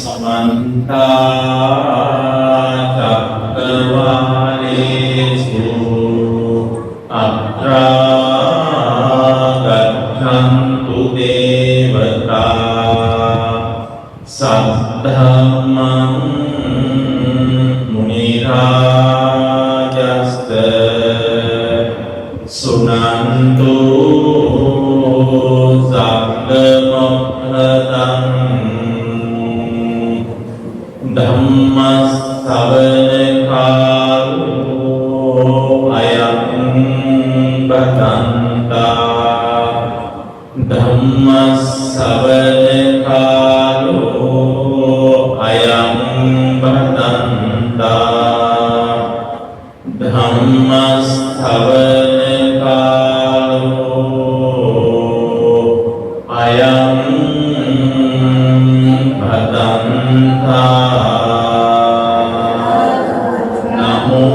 समन्ता चक्रवालेषु अत्रा गच्छन्तु देवता सद्धम्मं मुनिराजस्त सुनन्तु सद्गमोक्तदं धम्मश्रवणकालो अयं बदन्ता धम्मश्रवणकालो अयं बदन्ता धम्मश्रवणकालो अयं बदन्ता नमो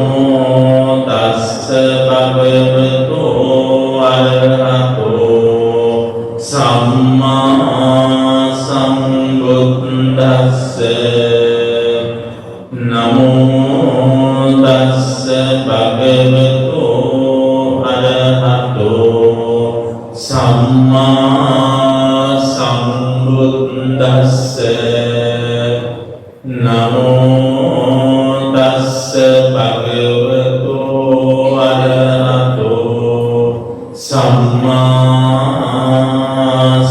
तस्स भगवतो अरहतो सम्मा सम्बुद्धस्स नमो तस्स भगवतो अरहतो सम्मा सम्बुद्धस्स नमो तस्स भगवतो अरहतो सम्मा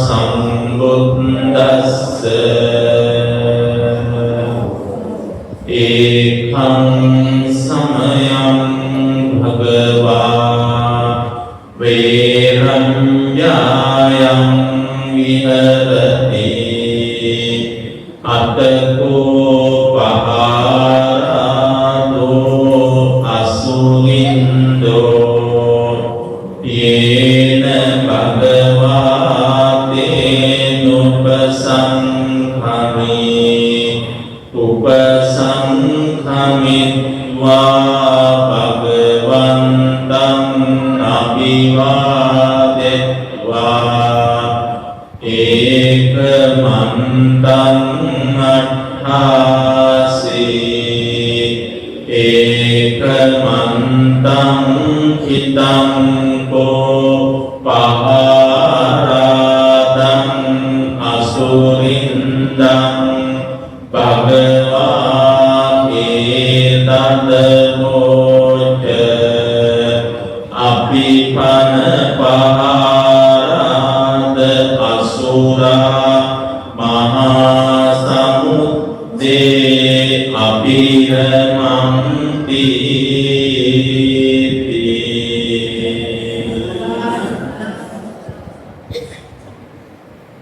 सम्बुद्धस्स एकं समयं भगवा वैरञ्जायं विहरति अतको पहारादो असुरिन्दो येन भगवा तेनुपसंहमि उपसंहमित्वा भगवन्तं अभिवादित्वा एकमन्तं अट्ठासि एकमन्तं हितं को पहारादं असुरिन्दं भगवा एतद्वोच अभिपन पहाराद असुरा महासमुद्रे अभिरमन्ति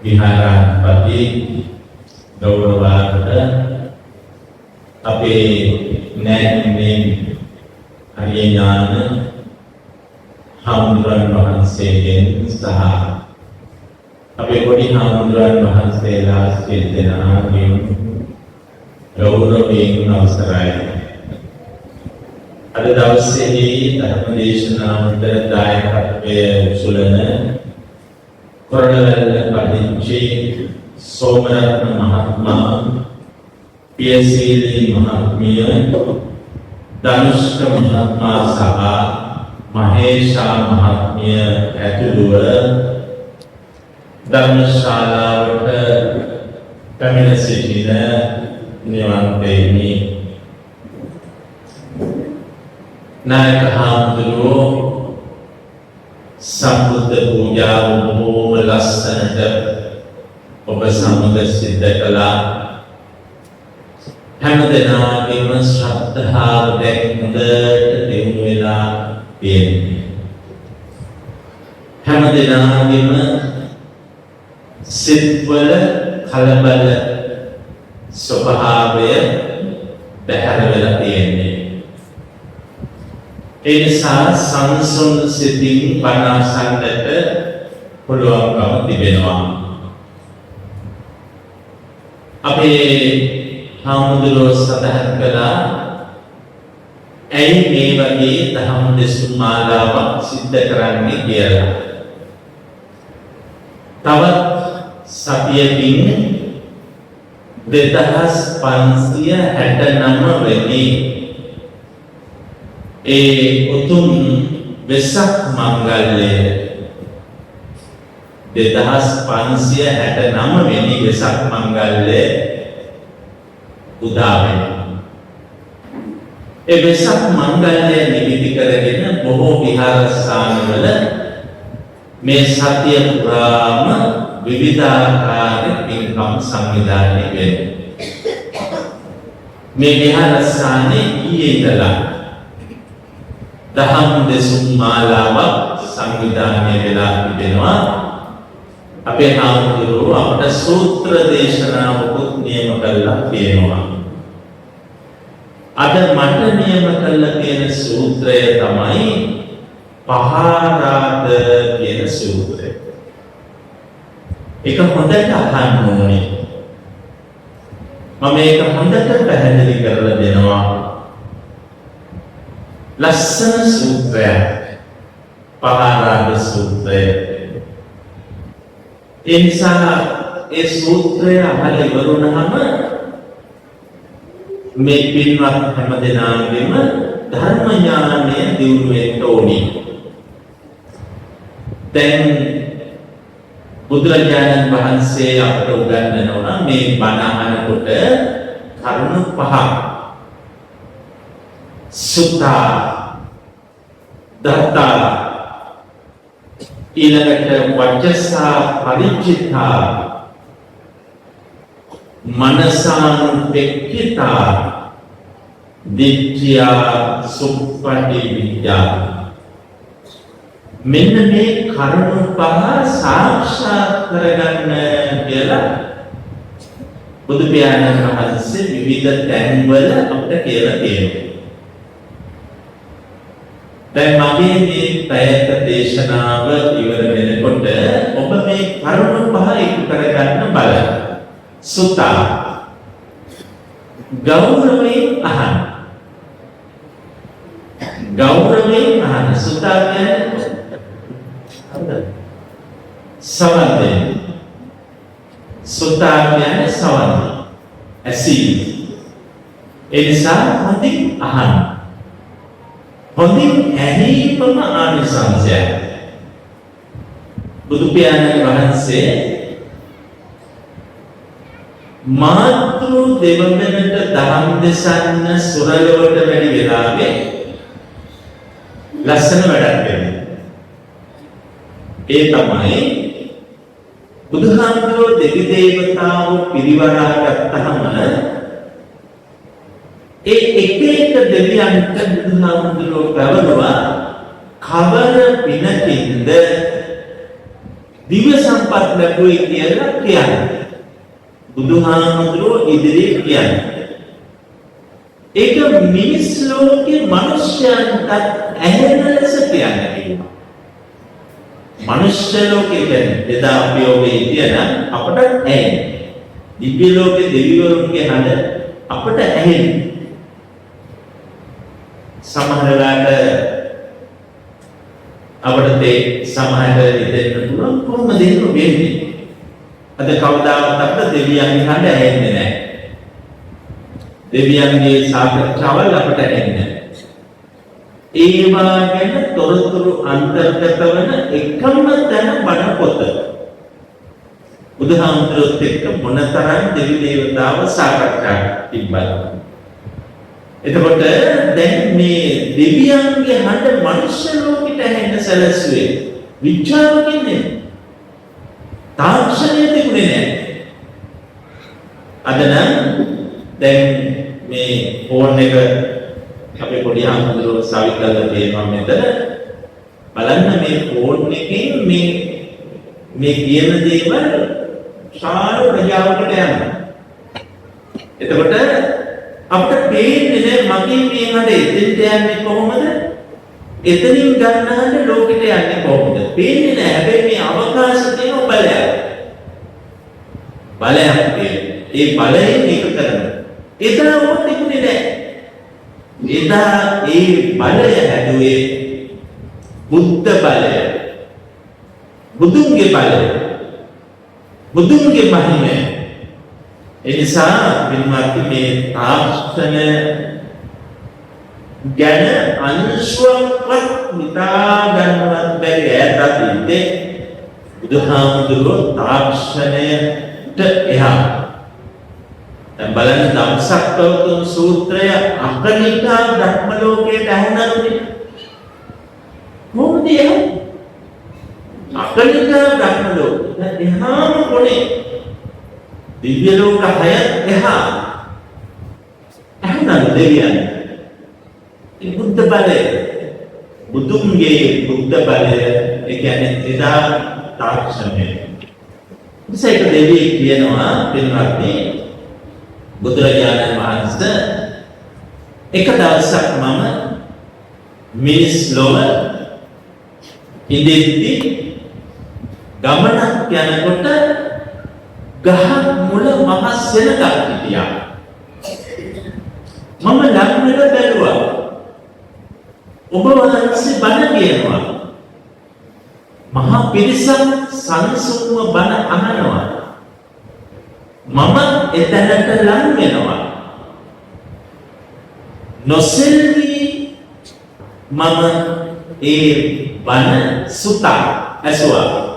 विहाराधिपति गौरवार्थ अपे नैतिक हरियाण हामुद्रन वහන්සේගෙන් සහ අපේ පොඩි හාමුදුරන් වහන්සේලා සියලු දෙනාගෙන් ගෞරවයෙන් අවසරයි. අද දවසේදී ධර්ම දේශනාවට දායකත්වය උසුලන කොරළවැල්ල පදිංචි සෝමරත්න මහත්මයා, පියසීලී මහත්මිය, ධනුෂ්ක මහත්මයා සහ මහේෂා මහත්මිය ඇතුළුව ධර්මශාලාවට පැමිණ සිටින නිවන්තයිනි. නායක හාමුදුරුවෝ සම්බුද්ධ පූජාව බොහොම ලස්සනට ඔබ සමග සිද්ධ කළා. හැම දෙනාගේම ශ්‍රද්ධාව දැන් හොඳට දියුණු වෙලා තියෙනවා. හැම දෙනාගේම සිත්වල කලබල ස්වභාවය බැහැර වෙලා තියෙන්නේ. ඒ නිසා සංසුන් සිතින් බණ අසන්නට පුළුවන්කම තිබෙනවා. අපේ හාමුදුරුවෝ සඳහන් කළා ඇයි මේ වගේ දහම් දෙසුම් මාලාවක් සිද්ධ කරන්නේ කියලා. තවත් සතියකින් 2569 වෙනි උතුම් වෙසක් මංගල්‍යය 2569 වෙනි වෙසක් මංගල්‍යය උදා වෙනවා. ඒ වෙසක් මංගල්‍යය නිමිති කරගෙන බොහෝ විහාරස්ථානවල මේ සතිය පුරාම විවිධාකාර පින්කම් සංවිධානය වෙනවා. මේ විහාරස්ථානයේ ඊයේ ඉඳලා දහම් දෙසුම් මාලාවක් සංවිධානය වෙලා තිබෙනවා. අපේ හාමුදුරුවෝ අපට සූත්‍ර දේශනාවකුත් නියම කරලා තියෙනවා. අද මට නියම කරලා තියෙන සූත්‍රය තමයි පහාරාද කියන සූත්‍රය. ඒක හොඳට අහන්න ඕනේ. මම ඒක හොඳට පැහැදිලි කරලා දෙනවා. ලස්සන සූත්‍රයක් පහාරාද සූත්‍රය. ඒ නිසා ඒ සූත්‍රය අහලා ඉවරුනහම මේ පින්වත් හැමදෙනාගේම ධර්ම ඥානය දියුණු වෙන්න ඕනේ. දැන් බුදුරජාණන් වහන්සේ අපට උගන්වනවා මේ බණ අහනකොට කරුණු පහක්. සුත්තා, දත්තා, ඊළඟට වචසා පරිචිතා, මනසානුපෙක්ඛිතා, දිට්ඨියා සුප්පටිවිද්‍යා. මෙන්න මේ කරුණු පහ සාක්ෂාත් කරගන්න කියලා බුදු පියාණන් වහන්සේ විවිධ තැන්වල අපිට කියලා තියෙනවා. දැන් මගේ මේ පැයක දේශනාව ඉවර වෙනකොට ඔබ මේ කරුණු පහ එකතු කරගන්න බලන්න. සුතා, ගෞරවයෙන් අහන්න. ගෞරවයෙන් අහන්න. සුතා කියන්නේ සවන් දෙන්න. සුතා කියන්නේ සවන් දෙන්න. ඇසීම. ඒ නිසා හොඳින් අහන්න. හොඳින් ඇහිීමම ආනිසංසයයි. බුදු පියාණන් වහන්සේ මාතෘ දෙවඟනට දහම් දෙසන්න සුරලවට වැඩි වෙලාවේ ලස්සන වැඩක් වෙනවා. ඒ තමයි බුදුහාමුදුරුවෝ දෙවි දේවතාවෝ පිරිවරා ගත්තහම ඒ එක එක දෙවියන්ට බුදුහාමුදුරුවෝ පැවරුවා කවර පිනකින්ද දිව්‍ය සම්පත් ලැබුවේ කියලා කියන්නේ. බුදුහාමුදුරුවෝ ඉදිරියේ කියන්නේ. ඒක මිනිස් ලෝකේ මිනිස්යන්ට ඇහෙන ලෙස කියන්නේ. මනුෂ්‍ය ලෝකේ කියන්නේ එදා අපි ඔබේ කියන අපට ඇහෙන්නේ. දිව්‍ය ලෝකේ දෙවිවරුන්ගේ හඬ අපට ඇහෙන්නේ. සමහර වෙලාවට අපිට ඒ සමහර දෙන්න පුළුවන් කොහොමද ඒක වෙන්නේ? අද කවදාවත් අපිට දෙවියන්ගේ හඬ ඇහෙන්නේ නැහැ. දෙවියන්ගේ සාකච්ඡාවල් අපිට ඇහෙන්නේ නැහැ. ඒවා ගැන තොරතුරු අන්තර්ගත වන එකම තැන බණ පොත. බුදුහාමුදුරුවොත් එක්ක මොනතරම් දෙවි දේවතාව සාකච්ඡා තිබ්බද? එතකොට දැන් මේ දෙවියන්ගේ හඬ මනුෂ්‍ය ලෝකෙට ඇහෙන්න සැලසුවේ විචාරකින් නෙමෙයි. තාක්ෂණය තිබුණේ නැහැ. අද නම් දැන් මේ ෆෝන් එක අපේ පොඩි හාමුදුරුවෝ සාවිත් කරලා තියෙනවා මෙතන. බලන්න මේ ෆෝන් එකෙන් මේ කියන දේවල් සාර ප්‍රජාවකට යනවා. එතකොට අපිට පේන්නේ මගේ මේ හඬ එතෙන්ට යන්නේ කොහොමද? එතනින් ගන්නහඬ ලෝකෙට යන්නේ කොහොමද? පේන්නේ නැහැ. හැබැයි මේ අවකාශ තියෙන බලයක්. බලයක් තියෙනවා. ඒ බලයෙන් මේක කරනවා. එදා ඔබ තිබුණේ නැහැ. එදා ඒ බලය හැදුවේ බුද්ධ බලය. බුදුන්ගේ බලය. බුදුන්ගේ මහිමය. ඒ නිසා පින්වත්නි මේ තාක්ෂණ ගැන අංශුවක්වත් හිතා ගන්නවත් බැරි ඈතත් ඉන්නේ බුදුහාමුදුරුවෝ තාක්ෂණයට එහා. දැන් බලන්න ධම්සක්කවතුන් සූත්‍රය අකනිකා ධර්ම ලෝකයට ඇහුණානේ. මොකද අකනිකා ධර්ම ලෝකයට එහාම කොනේ දිව්‍ය ලෝක 6 එහා ඇහුණා දෙවියන්. බුද්ධ බලය බුදුන්ගේ බුද්ධ බලය ඒ කියන්නේ එදා තාක්ෂණය. ඉතින් දෙවියෙක් කියනවා පින්වත්නි බුදුරජාණන් වහන්සේ එක දවසක් මම මිනිස් ලොව ඉඳිද්දි ගමනක් යනකොට ගහ මුල මහ සෙනඟක් හිටියා. මම ළඟ වෙලා බැලුවා. ඔබ වහන්සේ බණ කියනවා. මහා පිරිසක් සංසුන්ව බණ අහනවා. මම එතනට ලං වෙනවා. නොසෙල්වි මම ඒ බණ සුතා ඇසුවා.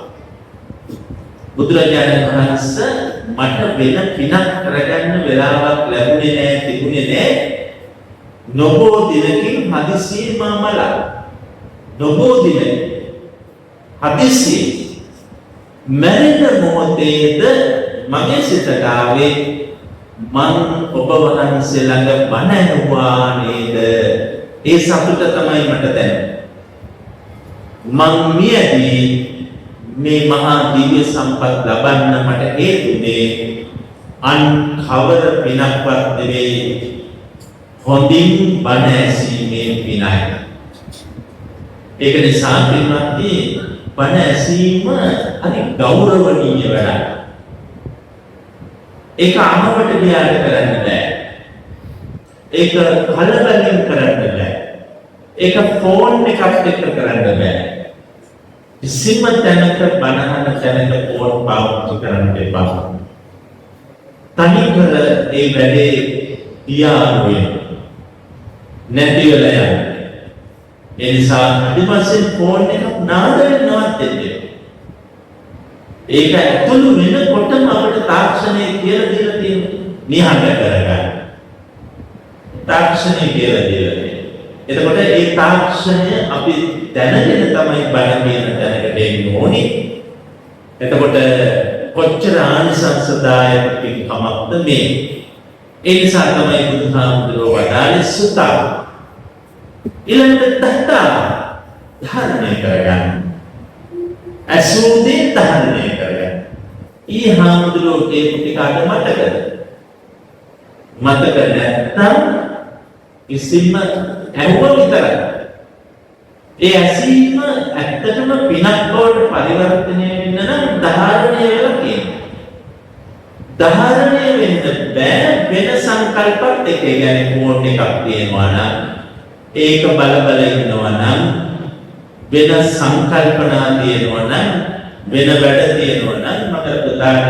බුදුරජාණන් වහන්සේ මට වෙන පිනක් කරගන්න වෙලාවක් ලැබුණේ නැහැ තිබුණේ නැහැ. නොබෝ දිනකින් හදිසියෙ මාමලා නොබෝ දින හදිසියෙ මරණ මොහොතේද මගේ සිතට ආවේ මං ඔබ වහන්සේ ළඟ බණ ඇහුවා නේද? ඒ සතුට තමයි මට දැනෙන්නේ. මං මියදී මේ මහා දිව්‍ය සම්පත් ලබන්න මට හේතුනේ අන් කවර පිනක්වත් නෙවෙයි හොඳින් බණ ඇසීමේ පිනයි. ඒක නිසා පින්වත්නි බණ ඇසීම අති ගෞරවණීය වැඩක්. ඒක අමවට ගියාට කරන්න බෑ. ඒක කලබලෙන් කරන්න බෑ. ඒක ෆෝන් එකත් එක්ක කරන්න බෑ. කිසිම තැනක බණහන තැනක ෆෝන් පාවිච්චි කරන්න එපා. තනිකර ඒ වැඩේ තියාගෙන නැති වෙලා යන්න. ඒ නිසා අදිවාසීන් ෆෝන් එක නාදයෙන් නවත්තෙන්නේ. ඒක ඇතුළු වෙනකොටම අපිට තාක්ෂණය කියලා දීලා තියෙනවා. නිහඬ කරගන්න. තාක්ෂණය කියලා දීලා තියෙනවා. එතකොට ඒ තාක්ෂණය අපි දැනගෙන තමයි බණ කියන තැනකට එන්න ඕනේ. එතකොට කොච්චර ආනිසංසදායක පින්කමක්ද මේ. ඒ නිසා තමයි බුදුහාමුදුරුවෝ වදාළේ සුතා. ඊළඟට තහතා ධර්මය කරගන්න. අසුදේ ධර්මය කරගන්න. ඊ හාමුදුරුවෝ කියපු ටිකට මතකද? මතක නැත්නම් කිසිම ඇහුව විතරයි. ඒ ඇසීම ඇත්තටම පිනක් බවට පරිවර්තනය වෙන්න නම් ධාරණය වෙලා තියෙනවා. ධාරණය වෙන්න බෑ වෙන සංකල්පත් එක්ක. ඒ කියන්නේ ෆෝන් එකක් තියෙනවා නම් ඒක බල ඉන්නවා නම් වෙන සංකල්පනා තියෙනවා නම් වෙන වැඩ තියෙනවා නම් මට පුතාට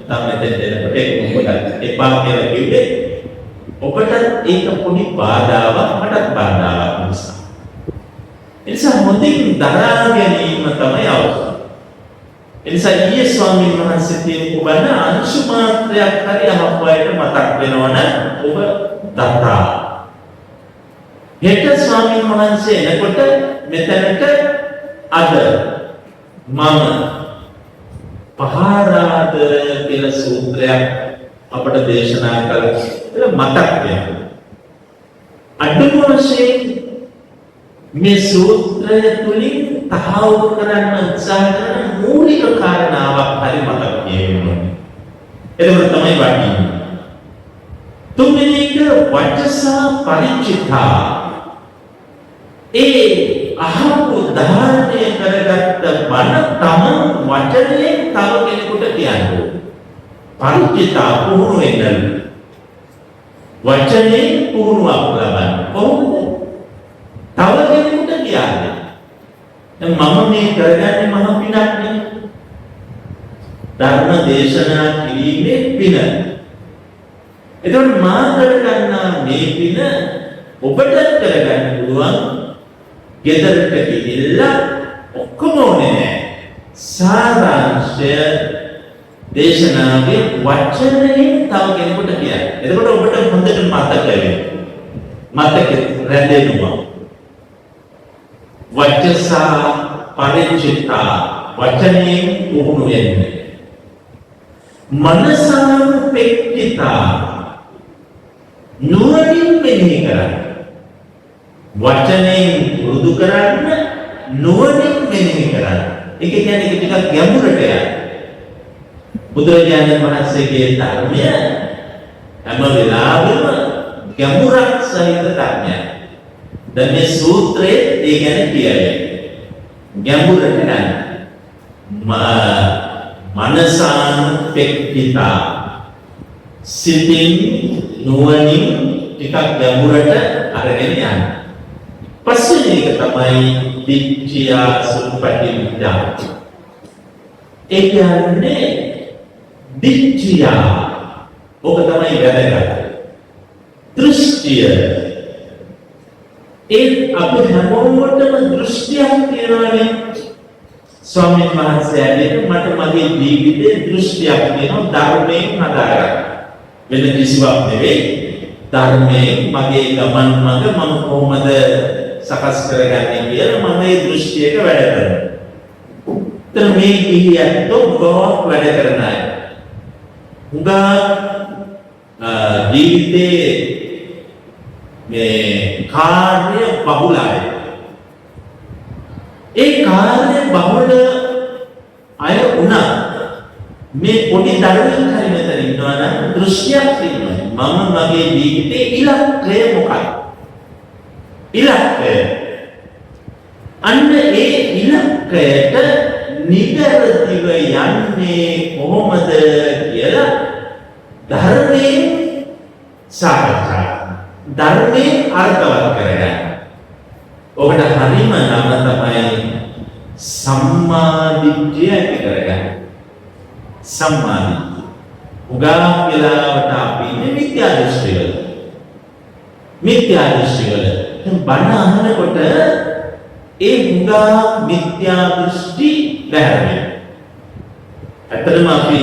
මෙතෙන් දෙනකොට ඒක මොකද එපා කියලා කිව්වේ. ඔබට ඒක පොඩි බාධාවක් මටත් බාධාවක් නිසා. ඒ නිසා හොඳින් දරා ගැනීම තමයි අවශ්‍ය. ඒ නිසා ඊයේ ස්වාමීන් වහන්සේ කියපු බණ අංශු මාත්‍රයක් හරි අහපුවාට මතක් වෙනවනම් ඔබ දත්තා. හෙට ස්වාමීන් වහන්සේ එනකොට මෙතනට අද මම පහාරාද කියලා සූත්‍රයක් අපට දේශනා කළා. ඒක මතක් වෙනවා. අඩුම වශයෙන් මේ සූත්‍රය තුලින් තහවුරු කරන්න උත්සාහ කරන මූලික කාරණාවක් හරි මතක් තියෙනවා. ඒක තමයි වටින්නේ. තුන්වෙනි එක වචසා පරිචිතා. ඒ අහපු ධාරණය කරගත්ත බණ තම වචනයෙන් තව කෙනෙකුට කියන්නේ. පරිචිතා පුහුණු වෙන්න. වචනේ පුහුණුවක් ලබන්න. කොහොමද? තව කෙනෙකුට කියන්නේ. දැන් මම මේ කරගන්නේ මහ පිනක් නේ. ධර්ම දේශනා කිරීමේ පින. එතකොට මා කරගන්නා මේ පින ඔබට කරගන්න පුළුවන් ගෙදරට ගිහිල්ලා ඔක්කොම ඕනේ නැහැ. සාරාංශය දේශනාවේ වචනයෙන් තව කෙනෙකුට කියන්න. එතකොට ඔබට හොඳට මතක වෙනවා. මතක රැඳෙනවා. වචසා පරිචිතා වචනයෙන් පුහුණු වෙන්නේ. මනසානුපෙක්ඛිතා නුවණින් මෙනෙහි කරන්න. වචනයෙන් පුරුදු කරන්න, නුවණින් මෙනෙහි කරන්න. ඒක කියන්නේ ඒක ටිකක් ගැඹුරට යන්න. බුදුරජාණන් වහන්සේගේ ධර්මය හැම වෙලාවෙම ගැඹුරක් සහිත ධර්මයක්. දැන් මේ සූත්‍රයේ ඒ ගැන කියයි. ගැඹුරට යන්න. මනසානුපෙක්ඛිතා සිතින් නුවණින් ටිකක් ගැඹුරට අරගෙන යන්න. පස්වෙනි එක තමයි දිට්ඨියා සුපටිවිද්‍යා. ඒ කියන්නේ දිට්ඨියා ඔක තමයි වැදගත්. දෘෂ්ටිය ඒ අපි හැමෝටම දෘෂ්ටියක් තියෙනවානේ. ස්වාමීන් වහන්සේගෙන් මට මගේ ජීවිතේ දෘෂ්ටියක් තියෙනවා ධර්මයෙන් හදාගන්න. වෙන කිසිවක් නෙවෙයි. ධර්මයෙන් මගේ ගමන් මඟ මම කොහොමද සකස් කරගන්නේ කියලා මම මේ දෘෂ්ටියක වැඩ කරනවා. එතන මේ කිහියත් ඔක්කොම වැඩ කරන අය. උගා ජීවිතේ මේ කාර්ය බහුලයි. ඒ කාර්ය බහුල අය වුණා මේ පොඩි දරුවෙක් හරි මෙතන ඉන්නවා නම් දෘශ්‍යයක් තියෙනවා. මම මගේ ජීවිතේ ඉලක්කය මොකක්ද? ඉලක්කය. අන්න ඒ ඉලක්කයට නිවැරදිව යන්නේ කොහොමද කියලා ධර්මයෙන් සාකච්ඡා. ධර්මයෙන් අර්ථවත් කරගන්න. ඔබට හරිම නම තමයි සම්මාදිට්ඨිය ඇති කරගන්න. සම්මාදිට්ඨිය. උගාක් වෙලාවට අපි ඉන්නේ මිත්‍යා දෘෂ්ටිවල. මිත්‍යා දෘෂ්ටිවල. බණ අහනකොට ඒ උගා මිත්‍යා දෘෂ්ටි බැහැරෙනවා. ඇත්තටම අපි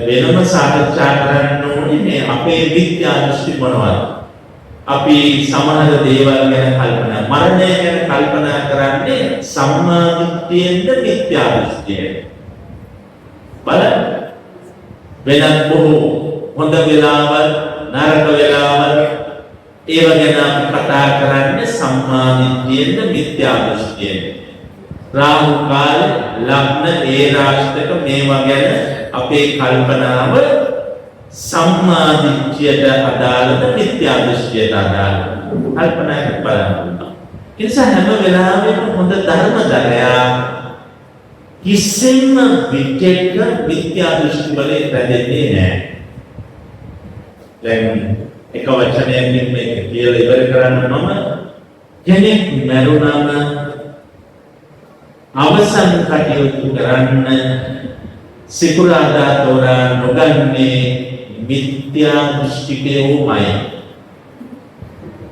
වෙනම සාකච්ඡා කරන්න ඕනේ මේ අපේ මිත්‍යා දෘෂ්ටි මොනවද? අපි සමහර දේවල් ගැන කල්පනා, මරණය ගැන කල්පනා කරන්නේ සම්මා දිට්ඨියෙන්ද මිත්‍යා දෘෂ්ටියෙන්? බලන්න. වෙනත් බොහෝ හොඳ වෙලාවල්, නරක වෙලාවල් ඒව ගැන අපි කතා කරන්නේ සම්මා දිට්ඨියෙන්ද මිත්‍යා දෘෂ්ටියෙන්? රාහු කාල, ලග්න, ඒ රාශික මේවා ගැන අපේ කල්පනාව සම්මා දිට්ඨියට අදාළද මිත්‍යා දෘෂ්ටියට අදාළද කල්පනා කරලා බලන්න. ඒ නිසා හැම වෙලාවෙම හොඳ ධර්මදරයා කිසිම විචේක මිත්‍යා දෘෂ්ටි වලින් රැඳෙන්නේ නැහැ. දැන් එක වචනයකින් මේක කියලා ඉවර කරන්න මම කෙනෙක් මරුණම අවසන් කටයුතු කරන්න සිකුරාදා තෝරා නොගන්නේ මිත්‍යා දෘෂ්ටිකයෝමයි.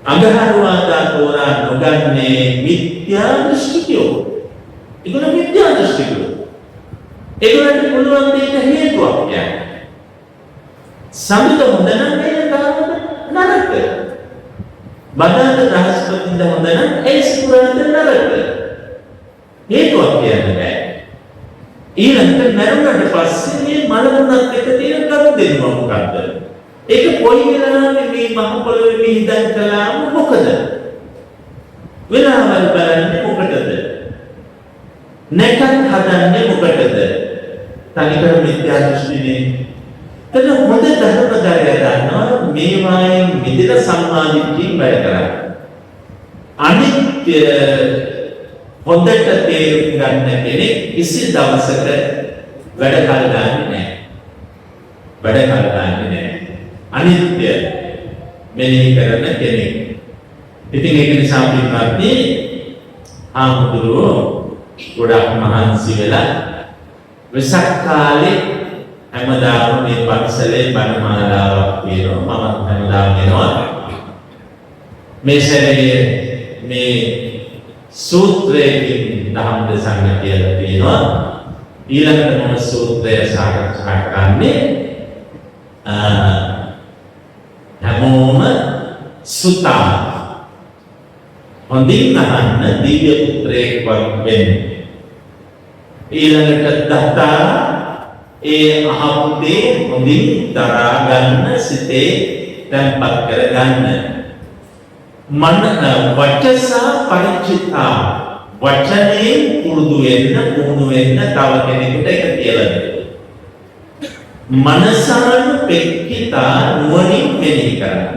අඟහරුවාදා තෝරා නොගන්නේ මිත්‍යා දෘෂ්ටිකයෝ. ඒගොල්ලෝ මිත්‍යා දෘෂ්ටිකයෝ. ඒගොල්ලන්ට පුළුවන් දෙයක හේතුවක් කියන්නේ. සමිත හොඳ නම් ඒක කාමද නරක. බදාද රහස්පතින්ද හොඳ නම් ඒ සිකුරාද නරක. හේතුවක් කියන්නේ නැහැ. ඊළඟට මරුණට පස්සේ මේ මලමුණත් එක්ක තියෙන ගනුදෙනුව මොකක්ද? ඒක කොයි වෙලාවෙ මේ මහ පොළොවේ මිහිදන් කළාම මොකද? වෙලාවල් බලන්නේ මොකටද? නැකත් හදන්නේ මොකටද? තනිකර මිත්‍යා දෘෂ්ටිනේ. එතන හොඳ ධර්මදායය දන්නවා මේවායින් මිදෙන සම්මාදිට්ඨියෙන් වැඩ කරන්නේ. අනිත්‍ය හොඳට තේරුම් ගන්න කෙනෙක් කිසි දවසක වැඩ කල් ගන්නේ නැහැ. වැඩ කල් ගන්නේ නැහැ. අනිත්‍ය මෙනෙහි කරන කෙනෙක්. ඉතින් ඒක නිසා පිටපත්ටි ආමුදුරෝ ගොඩක් මහන්සි වෙලා වෙසක් කාලේ හැමදාම මේ පන්සලේ බණ මාලාවක් කියනවා මම හැමදාම එනවා මේ සැරේ මේ සූත්‍රයෙන් දහම් දෙසන්න කියලා තියෙනවා ඊළඟට මොන සූත්‍රය සාකච්ඡා කරන්නේ හැමෝම සුතා හොඳින් අහන්න දිව්‍ය පුත්‍රයෙක් වෙන්න ඊළඟට දත්තා ඒ අහපුතේ හොඳින් දරා ගන්න සිතේ තැන්පත් කර ගන්න මන වචසා පරිචිතා වචනේ පුරුදු වෙන්න පුහුණු වෙන්න තව කෙනෙකුට එක කියලා දෙන්න මනසාන පෙක්කිතා නුවණින් මෙනෙහි කරන්න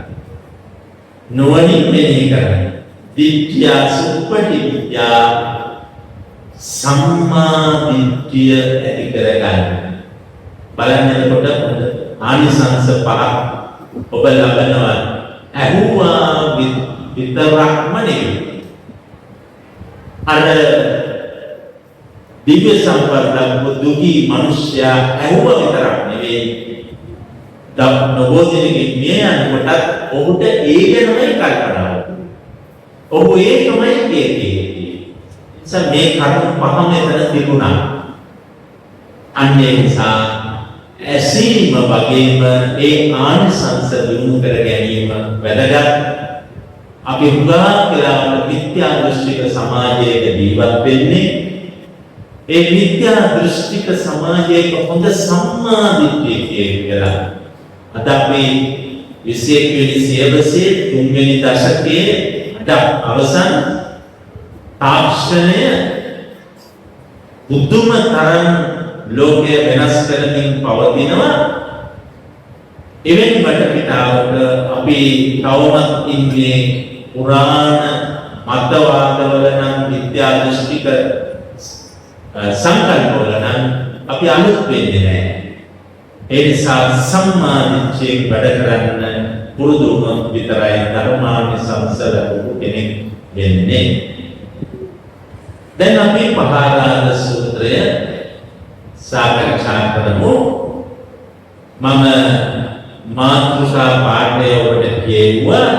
නුවණින් මෙනෙහි කරන්න දිට්ඨිය සුප්පටි විද්‍යා සම්මා දිට්ඨිය ඇති කරගන්න බලන්නකොට ආනිසංස පහ ඔබ ලබනවා ඇහුවා විතරක්ම නෙවෙයි අර දිව්‍ය සම්පන්න දුකී මිනිසයා ඇහුවා විතරක් නෙවෙයි නවෝදිනගේ මේ අනුකටත් ඔහුට ඒ ගැනමයි කල්පනා ඔහු ඒකමයි කියන්නේ මේ කරුණු පහම එතන තිබුණා අන්න ඒ නිසා ඇසීම වගේම ඒ ආනිසංස දිනු කර ගැනීම වැදගත් අපි හුඟා කියලා මිත්‍යා දෘෂ්ටික සමාජයක ජීවත් වෙන්නේ ඒ මිත්‍යා දෘෂ්ටික සමාජයක හොඳ සම්මා දිට්ඨිය කියලා අද අපි 21 වෙනි සියවසේ 3 වෙනි දශකයේ අද අවසන් තාක්ෂණය බුදුම තරම් ලෝකය වෙනස් කරමින් පවතිනවා එවැනි වටපිටාවක අපි තවමත් ඉන්නේ පුරාණ මතවාදවල නම් විද්‍යා දෘෂ්ටික සංකල්පවල නම් අපි අලුත් වෙන්නේ නැහැ ඒ නිසා සම්මා දිට්ඨියෙන් වැඩ කරන්න පුරුදු වුණොත් විතරයි ධර්මානිසංස ලැබුණු කෙනෙක් වෙන්නේ දැන් අපි පහාරාද සූත්‍රය සාකච්ඡා කරමු මම මාතෘකා පාඩය ඔබට කියුවා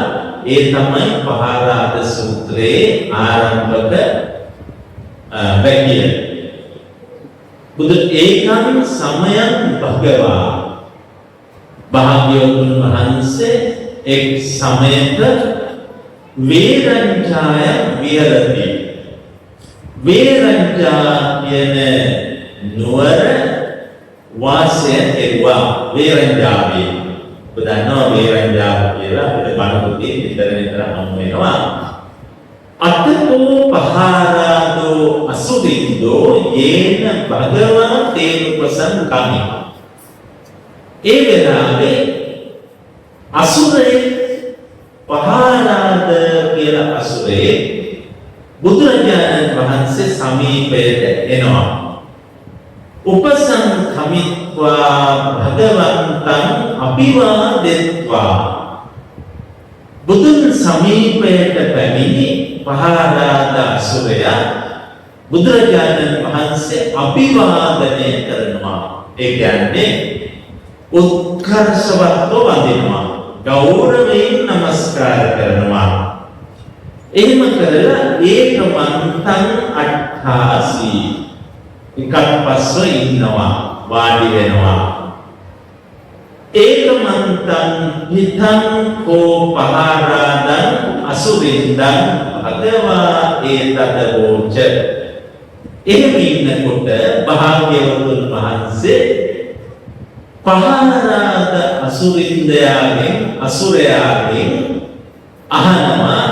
ඒ තමයි පහාරාද සූත්‍රයේ ආරම්භක වැකිය බුදු ඒකං සමයං භගවා භාග්‍යවතුන් වහන්සේ එක් සමයක වේරංජාය විහෙරති වේරංජා කියන නුවර වාසය කෙරුවා වේරංජාවේ ඔබ දන්නවා වේරංජාව කියලා අපිට බණ පොතේ විතර හමු වෙනවා අත්තෝ පහාරාදෝ අසුරින්දෝ යේන භගවා තේනුපසං කමි ඒ වෙලාවේ අසුරේ පහාරාද කියලා අසුරේ බුදුරජාණන් වහන්සේ සමීපයට එනවා උපසංඛමිත්වා භගවන්තං අභිවාදෙත්වා බුදුන් සමීපයට පැමිණි පහාරාද අසුරයා බුදුරජාණන් වහන්සේ අභිවාදනය කරනවා ඒ කියන්නේ උත්කර්ෂවත්ව වඳිනවා ගෞරවයෙන් නමස්කාර කරනවා එහෙම කරලා ඒකමන්තං අට්ඨාසී එකක් පස්ව ඉන්නවා වාඩි වෙනවා ඒකමන්තං හිතං කෝ පහාරාදං අසුරින්දං භගවා ඒතදවෝච එහෙම ඉන්නකොට භාග්‍යවතුන් වහන්සේ පහාරාද අසුරින්දයාගෙන් අසුරයාගෙන් අහනවා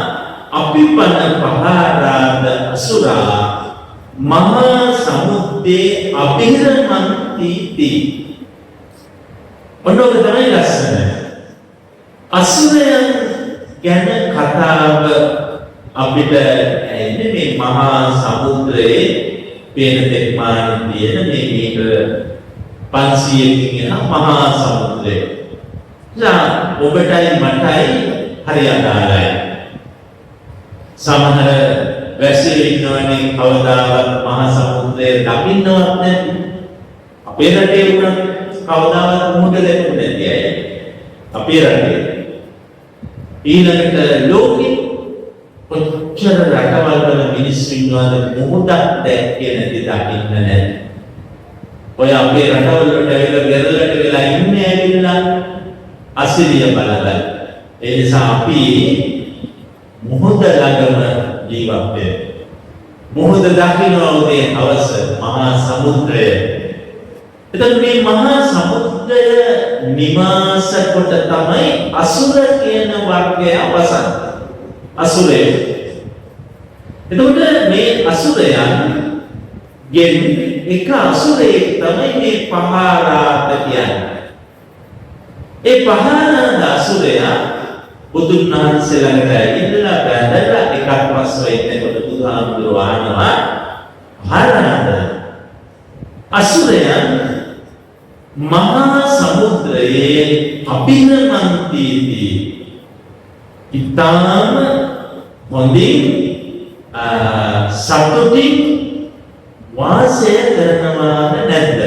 අපිපන පහාරාද අසුරා මහා සමුද්දේ අභිරමන්තිති ඔන්නෝක තමයි ලස්සන අසුරයන් ගැන කතාව අපිට ඇන්නේ මේ මහා සමුද්‍රයේ පේන තෙක්මාන තියෙන මේ මීටර 500කින් යන මහා සමුද්‍රය ඔබටයි මටයි හරි අදාළයි සමහර වැසියෝ ඉන්නවනේ කවදාවත් මහා සමුද්‍රය දකින්නවත් නැති අපේ රටේ වුණත් කවදාවත් මුහුද දැක්කුනේ නැති අය. අපේ රටේ ඊළඟට ලෝකෙ කොච්චර රටවල් වල මිනිස්සු ඉන්නවද මුහුදක් දැක්කේ නැති දකින්න නැහැ. ඔය අපේ රටවල් වලට ඇවිල්ලා වෙරළට වෙලා ඉන්නේ ඇවිල්ලා අසිරිය බලලා. ඒ නිසා අපි මුහුද ළඟම ජීවත් වෙනවා. මුහුද දකින්නවා උදේ හවස මහා සමුද්‍රය. එතකොට මේ මහා සමුද්‍රය නිවාස කොට තමයි අසුර කියන වර්ගය අවසන්. අසුරය. එතකොට මේ අසුරයන් ගෙන් එක අසුරයෙක් තමයි මේ පහාරාත කියන්නේ. ඒ පහාරාත අසුරයා බුදුන් වහන්සේ ළඟට ඉඳලා බැඳලා එකක් වස්ව ඉන්නකොට බුදුහාමුදුරුවෝ ආනවා පහාරාත අසුරයන් මහා සමුද්‍රයේ අභිනමන්තිති ඉතාම හොඳින් සතුටින් වාසය කරනවාද නැද්ද?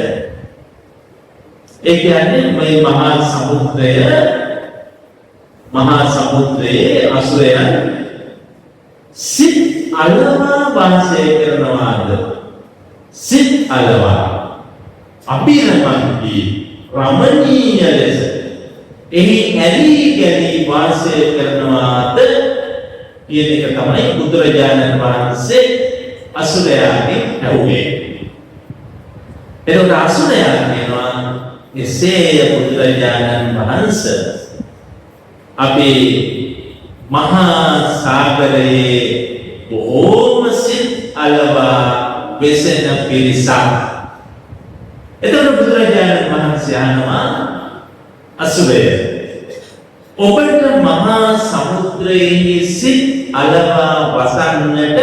ඒ කියන්නේ මේ මහා සමුද්‍රයේ අසුරයන් සිත් අලවා වාසය කරනවාද? සිත් අලවා අභිරමන්ති රමණීය ලෙස එහි ඇලී ගැලී වාසය කරනවාද කියන එක තමයි බුදුරජාණන් වහන්සේ අසුරයාගෙන් ඇහුවේ. එතකොට අසුරයා කියනවා එසේ බුදුරජාණන් වහන්සේ අපේ මහා සාගරයේ බොහෝම සිත් අලවා වෙසෙන පිරිසක්. එතකොට බුදුරජාණන් වහන්සේ අහනවා අසුරය ඔබට මහා සමුද්‍රයේ සිත් අලවා වසන්නට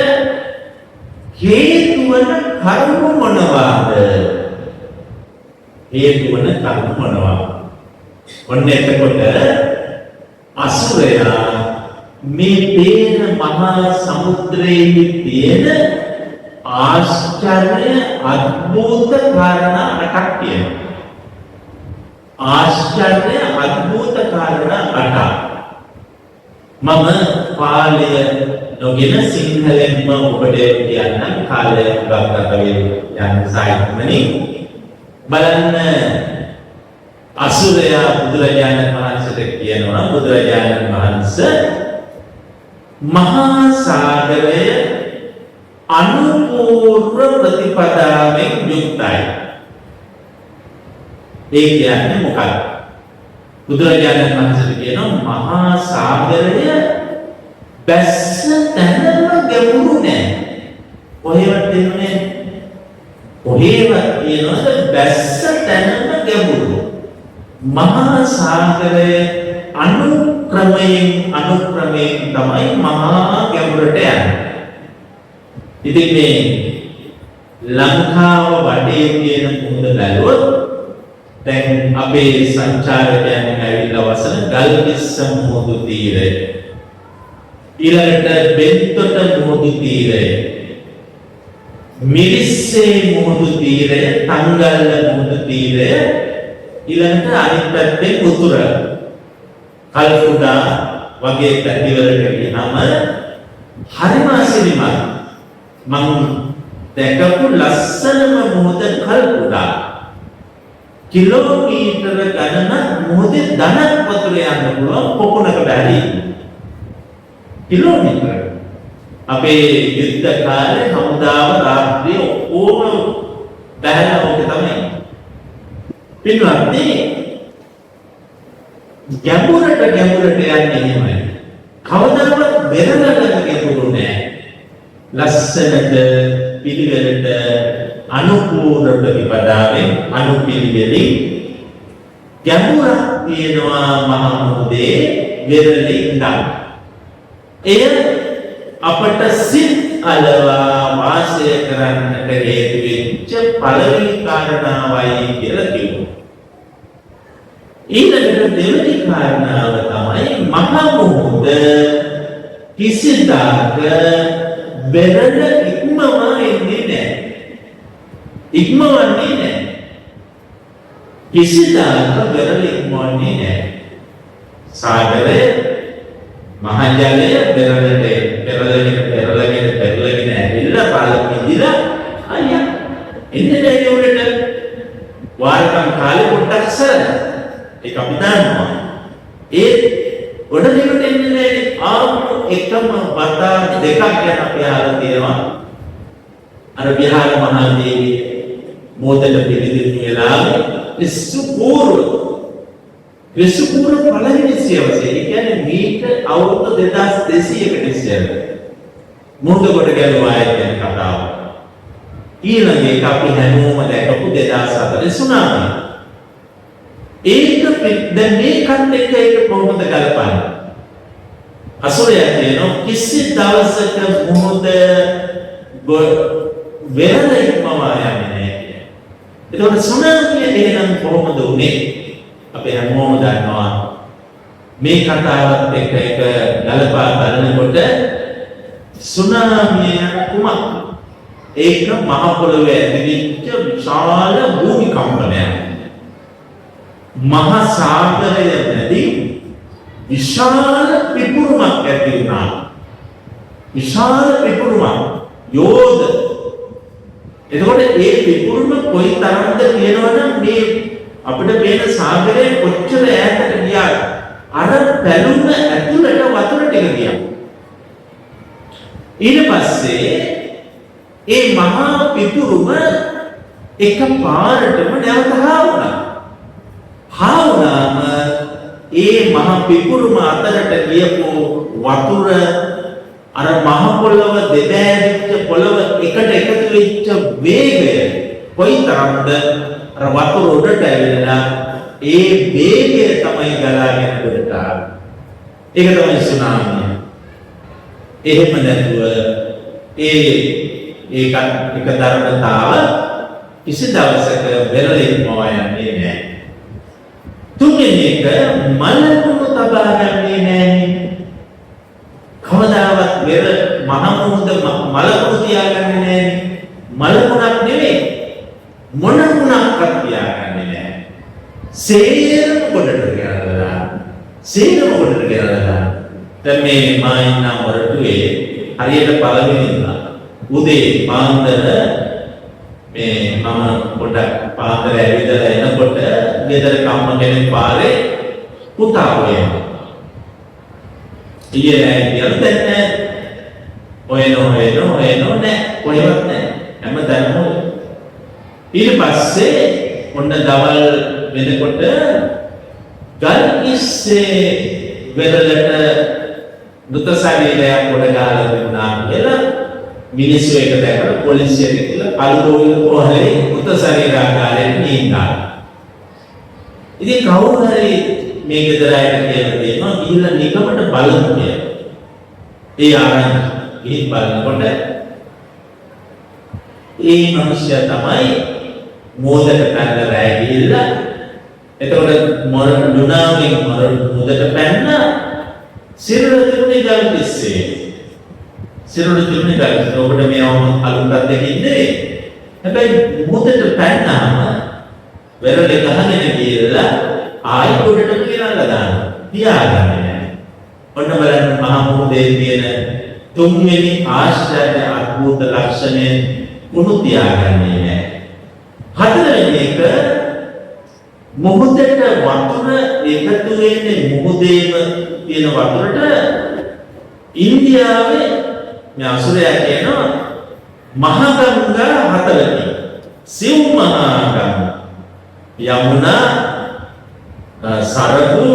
හේතු වන කර්ම මොනවාද? හේතු වන කර්ම මොනවාද? ඔන්න එතකොට අසුරයා මේ පේන මහා සමුද්‍රයේ තියෙන ආශ්චර්ය අద్భుත කාරණා අටක් කියනවා. ආශ්චර්ය අద్భుත කාරණා අටක්. මම පාලය නොගෙන සිංහලෙන්ම ඔබට කියන්න කාලය ගත වෙන යන සාහිත්‍යමනි බලන්න අසුරයා බුදුරජාණන් වහන්සේට කියනවා බුදුරජාණන් වහන්සේ මහා සාගරය අනුපූර්ව ප්‍රතිපදාවෙන් යුක්තයි. ඒ කියන්නේ මොකක්ද? බුදුරජාණන් වහන්සේ කියනවා මහා සාගරය බැස්ස තැනම ගැඹුරු නෑ. කොහෙවත් දෙන්නේ කොහෙවත් කියනවාද බැස්ස තැනම ගැඹුරු. මහා සාගරය අනුක්‍රමයෙන් තමයි මහා ගැඹුරට යන්නේ. ඉතින් මේ ලංකාව වටේ තියෙන මුහුද බැලුවොත් දැන් අපේ සංචාරකයන් ඇවිල්ලා වසන ගල්කිස්ස මුහුදු තීරය ඊළඟට බෙන්තොට මුහුදු තීරය මිරිස්සේ මුහුදු තීරය තංගල්ල මුහුදු තීරය ඊළඟට අනිත් පැත්තේ උතුර කල්කුඩා වගේ පැතිවලට ගියාම හරිම අසිරිමත් මම දැකපු ලස්සනම මුහුද කල්කුඩා කිලෝමීටර ගණනක් මුහුදේ දණක් වතුර යන්න පුළුවන් පොකුණක බැරි කිලෝමීටර. අපේ යුද්ධ කාලේ හමුදාව රාත්‍රියේ ඔක්කොම බැහැලා ඔක තමයි. පින්වත්නි ගැඹුරට යන්නේ එහෙමයි. කවදාවත් වෙරළකට ගැඹුරු නෑ. ලස්සනට පිළිවෙලට අනුපූර්ව ප්‍රතිපදාවෙන් අනුපිළිවෙලින් ගැඹුරක් තියෙනවා මහා මුහුදේ වෙරළේ ඉඳන්. එය අපට සිත් අලවා වාසය කරන්නට හේතු වෙච්ච පළවෙනි කාරණාවයි කියලා කිව්වා. ඊළඟට දෙවෙනි කාරණාව තමයි මහා මුහුද කිසිදාක වෙරළ ඉක්මවා එන්නේ නැහැ. ඉක්මවන්නේ නැහැ. කිසිදාක වෙරළ ඉක්මවන්නේ නැහැ. සාගරය මහා ජලය පෙරලගෙන ඇවිල්ලා පාලමිදිලා අයියා එන්නේ නැහැ උඩට. වාරකම් කාලේ පොට්ටක් සරන. ඒක අපි දන්නවා. ඒ ගොඩනැගිල්ලට එන්නේ නැහැ. ආපු එකම වතා දෙකක් ගැන අපි අහලා තියෙනවා. අර විහාර මහා දේවිය මොහොතට පිළිදින්න වෙලාවේ ක්‍රිස්තු පූර්ව පළවෙනි සියවසේ, ඒ කියන්නේ මීටර් අවුරුදු 2200කට ඉස්සෙල්ලා මුහුද කොට ගැලුවා කියන කතාව. ඊළඟ එක අපි හැමෝම දැකපු 2004 සුනාමිය. ඒක දැන් මේකත් එක්ක ඒක කොහොමද ගලපන්නේ? අසුරයා කියනවා කිසි දවසක මුහුද වෙරළ ඉක්මවා යන්නේ නැහැ කියලා. ඒතකොට සුනාමිය එහෙනම් කොහොමද උනේ? අපි හැමෝම දන්නවා මේ කතාවත් එක්ක එක ගලපා බලනකොට සුනාමිය කුමක්? ඒක මහ පොළොවේ ඇතිවෙච්ච විශාල භූමිකම්පනයක්. මහා සාගරය නැති විශාල පිපුරුමක් ඇති වුණා. විශාල පිපුරුමක් යෝධ. එතකොට ඒ පිපුරුම කොයි තරම්ද කියනවනම් මේ අපිට පේන සාගරයේ කොච්චර ඈතට ගියාද? අර බැලුම ඇතුළට වතුර ටික ගියා. ඊට පස්සේ ඒ මහා පිපුරුම එක පාරටම නැවත හාවුණා. හාවුණාම ඒ මහා පිපුරුම අතරට ගියපු වතුර අර මහ පොළව දෙබෑරිච්ච පොළව එකට එකතු වෙච්ච වේගය කොයිතරම්ද? අර වතුර උඩට ඇවිල්ලා ඒ වේගය තමයි ගලාගෙන උඩට ආවේ. ඒක තමයි සුනාමිය. එහෙම නැතුව ඒක එක ධර්මතාව කිසි දවසක වෙරළ ඉක්මවා යන්නේ නැහැ. තුන්වෙනි එක මලකුණු තබා ගන්නේ නැහැ. කවදාවත් මහ මුහුද මලකුණු තියාගන්නේ නැහැ. මලකුණක් නෙවෙයි මොන කුණක්වත් තියාගන්නේ නැහැ. සේරම කොටට ගෙනල්ලා දැන් මේ මායින්න වරටුවේ හරියට පළවෙනිදා උදේ පාන්දර මේ මම පොඩක් පාන්දර ඇවිදලා එනකොට ගෙදර කම්ම කෙනෙක් පාරේ පුතා හොයනවා. ඊයේ නෑ ඔයනෝ නෑ කොහෙවත් නෑ හැමදාම. ඊට පස්සේ ඔන්න දවල් වෙනකොට ගල් ඉස්සේ වෙරළට දුත ශරීරයක් ගොඩ ගහලා තිබුණා කියලා මිනිස්සු එක දැකලා පොලිසියට ගිහලා කල්ගෝවිල කොහේ දුත ශරීරාකාරයෙන් නින්දා. ඉතින් කවුරු හරි මේ ගෙදර අයට කියලා දෙනවා ගිහිල්ලා නිකමට බලමු කියලා. ඒ ආරංචි ගිහින් බලනකොට ඒ මිනිස්සයා තමයි මොහොතට පැනලා රැ ගිහිල්ලා එතකොට ලුණාවෙන් මොහොතට පැන්න සිරුර තිබුණේ ගල් තිස්සේ. ඔබට මේ අලුත් අත්දැකීම් නෙවෙයි. හැබැයි මොහොතට පැන්නාම වෙරළ ගහගෙන ගිහිල්ලා ආයි උඩටම ගෙනල්ලා දානවා. තියාගන්නේ නැහැ. ඔන්න බලන්න මහා මුහුදේ තියෙන තුන්වෙනි ආශ්චර්ය අద్భుත ලක්ෂණය කුණු තියාගන්නේ නැහැ. හතරවෙනි එක මුහුදට වතුර එකතු වෙන්නේ මුහුදේම තියෙන වතුරට ඉන්දියාවේ මේ අසුරයා කියනවා මහා ගංගා හතරකි. සිව් මහා ගංගා යමුනා සරගු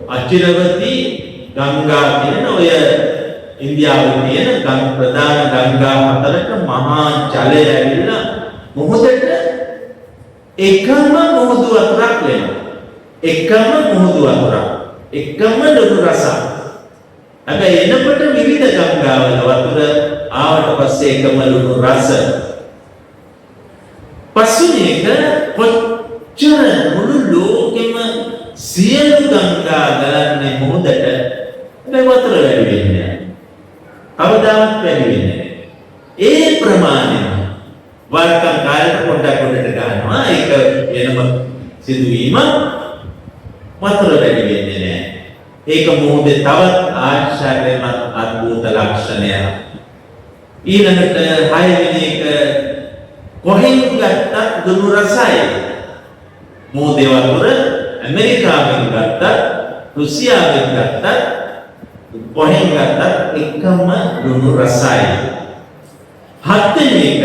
අචිරවති ගංගා කියන ඔය ඉන්දියාවේ තියෙන ප්‍රධාන ගංගා හතරක මහා ජලය ඇවිල්ලා මුහුදට එකම මුහුදු වතුරක් වෙනවා. එකම ලුණු රසක්. හැබැයි එනකොට විවිධ ගංගාවල වතුර ආවට පස්සේ එකම ලුණු රස. පස්වෙනි එක කොච්චර මුළු ලෝකෙම සියලු ගංගා ගලන්නේ මුහුදට. හැබැයි වතුර වැඩි වෙන්නේ නැහැ. කවදාවත් වැඩි වෙන්නේ නැහැ. ඒ ප්‍රමාණය වරකම් කාලයට පොඩ්ඩක් උඩට ගන්නවා. ඒක වෙනම සිදුවීම වතුර වැඩි වෙන්නේ නැහැ. ඒක මොහොතේ තවත් ආශ්චර්යමත් අద్భుත ලක්ෂණයක්. ඊළඟට 6 වෙනි එක කොහෙන් ගත්තත් දුනු රසයි. මොහොතේ වතුර ඇමරිකාවෙන් ගත්තත් රුසියාවෙන් ගත්තත් කොහෙන් ගත්තත් එකම දුනු රසයි. 7 වෙනි එක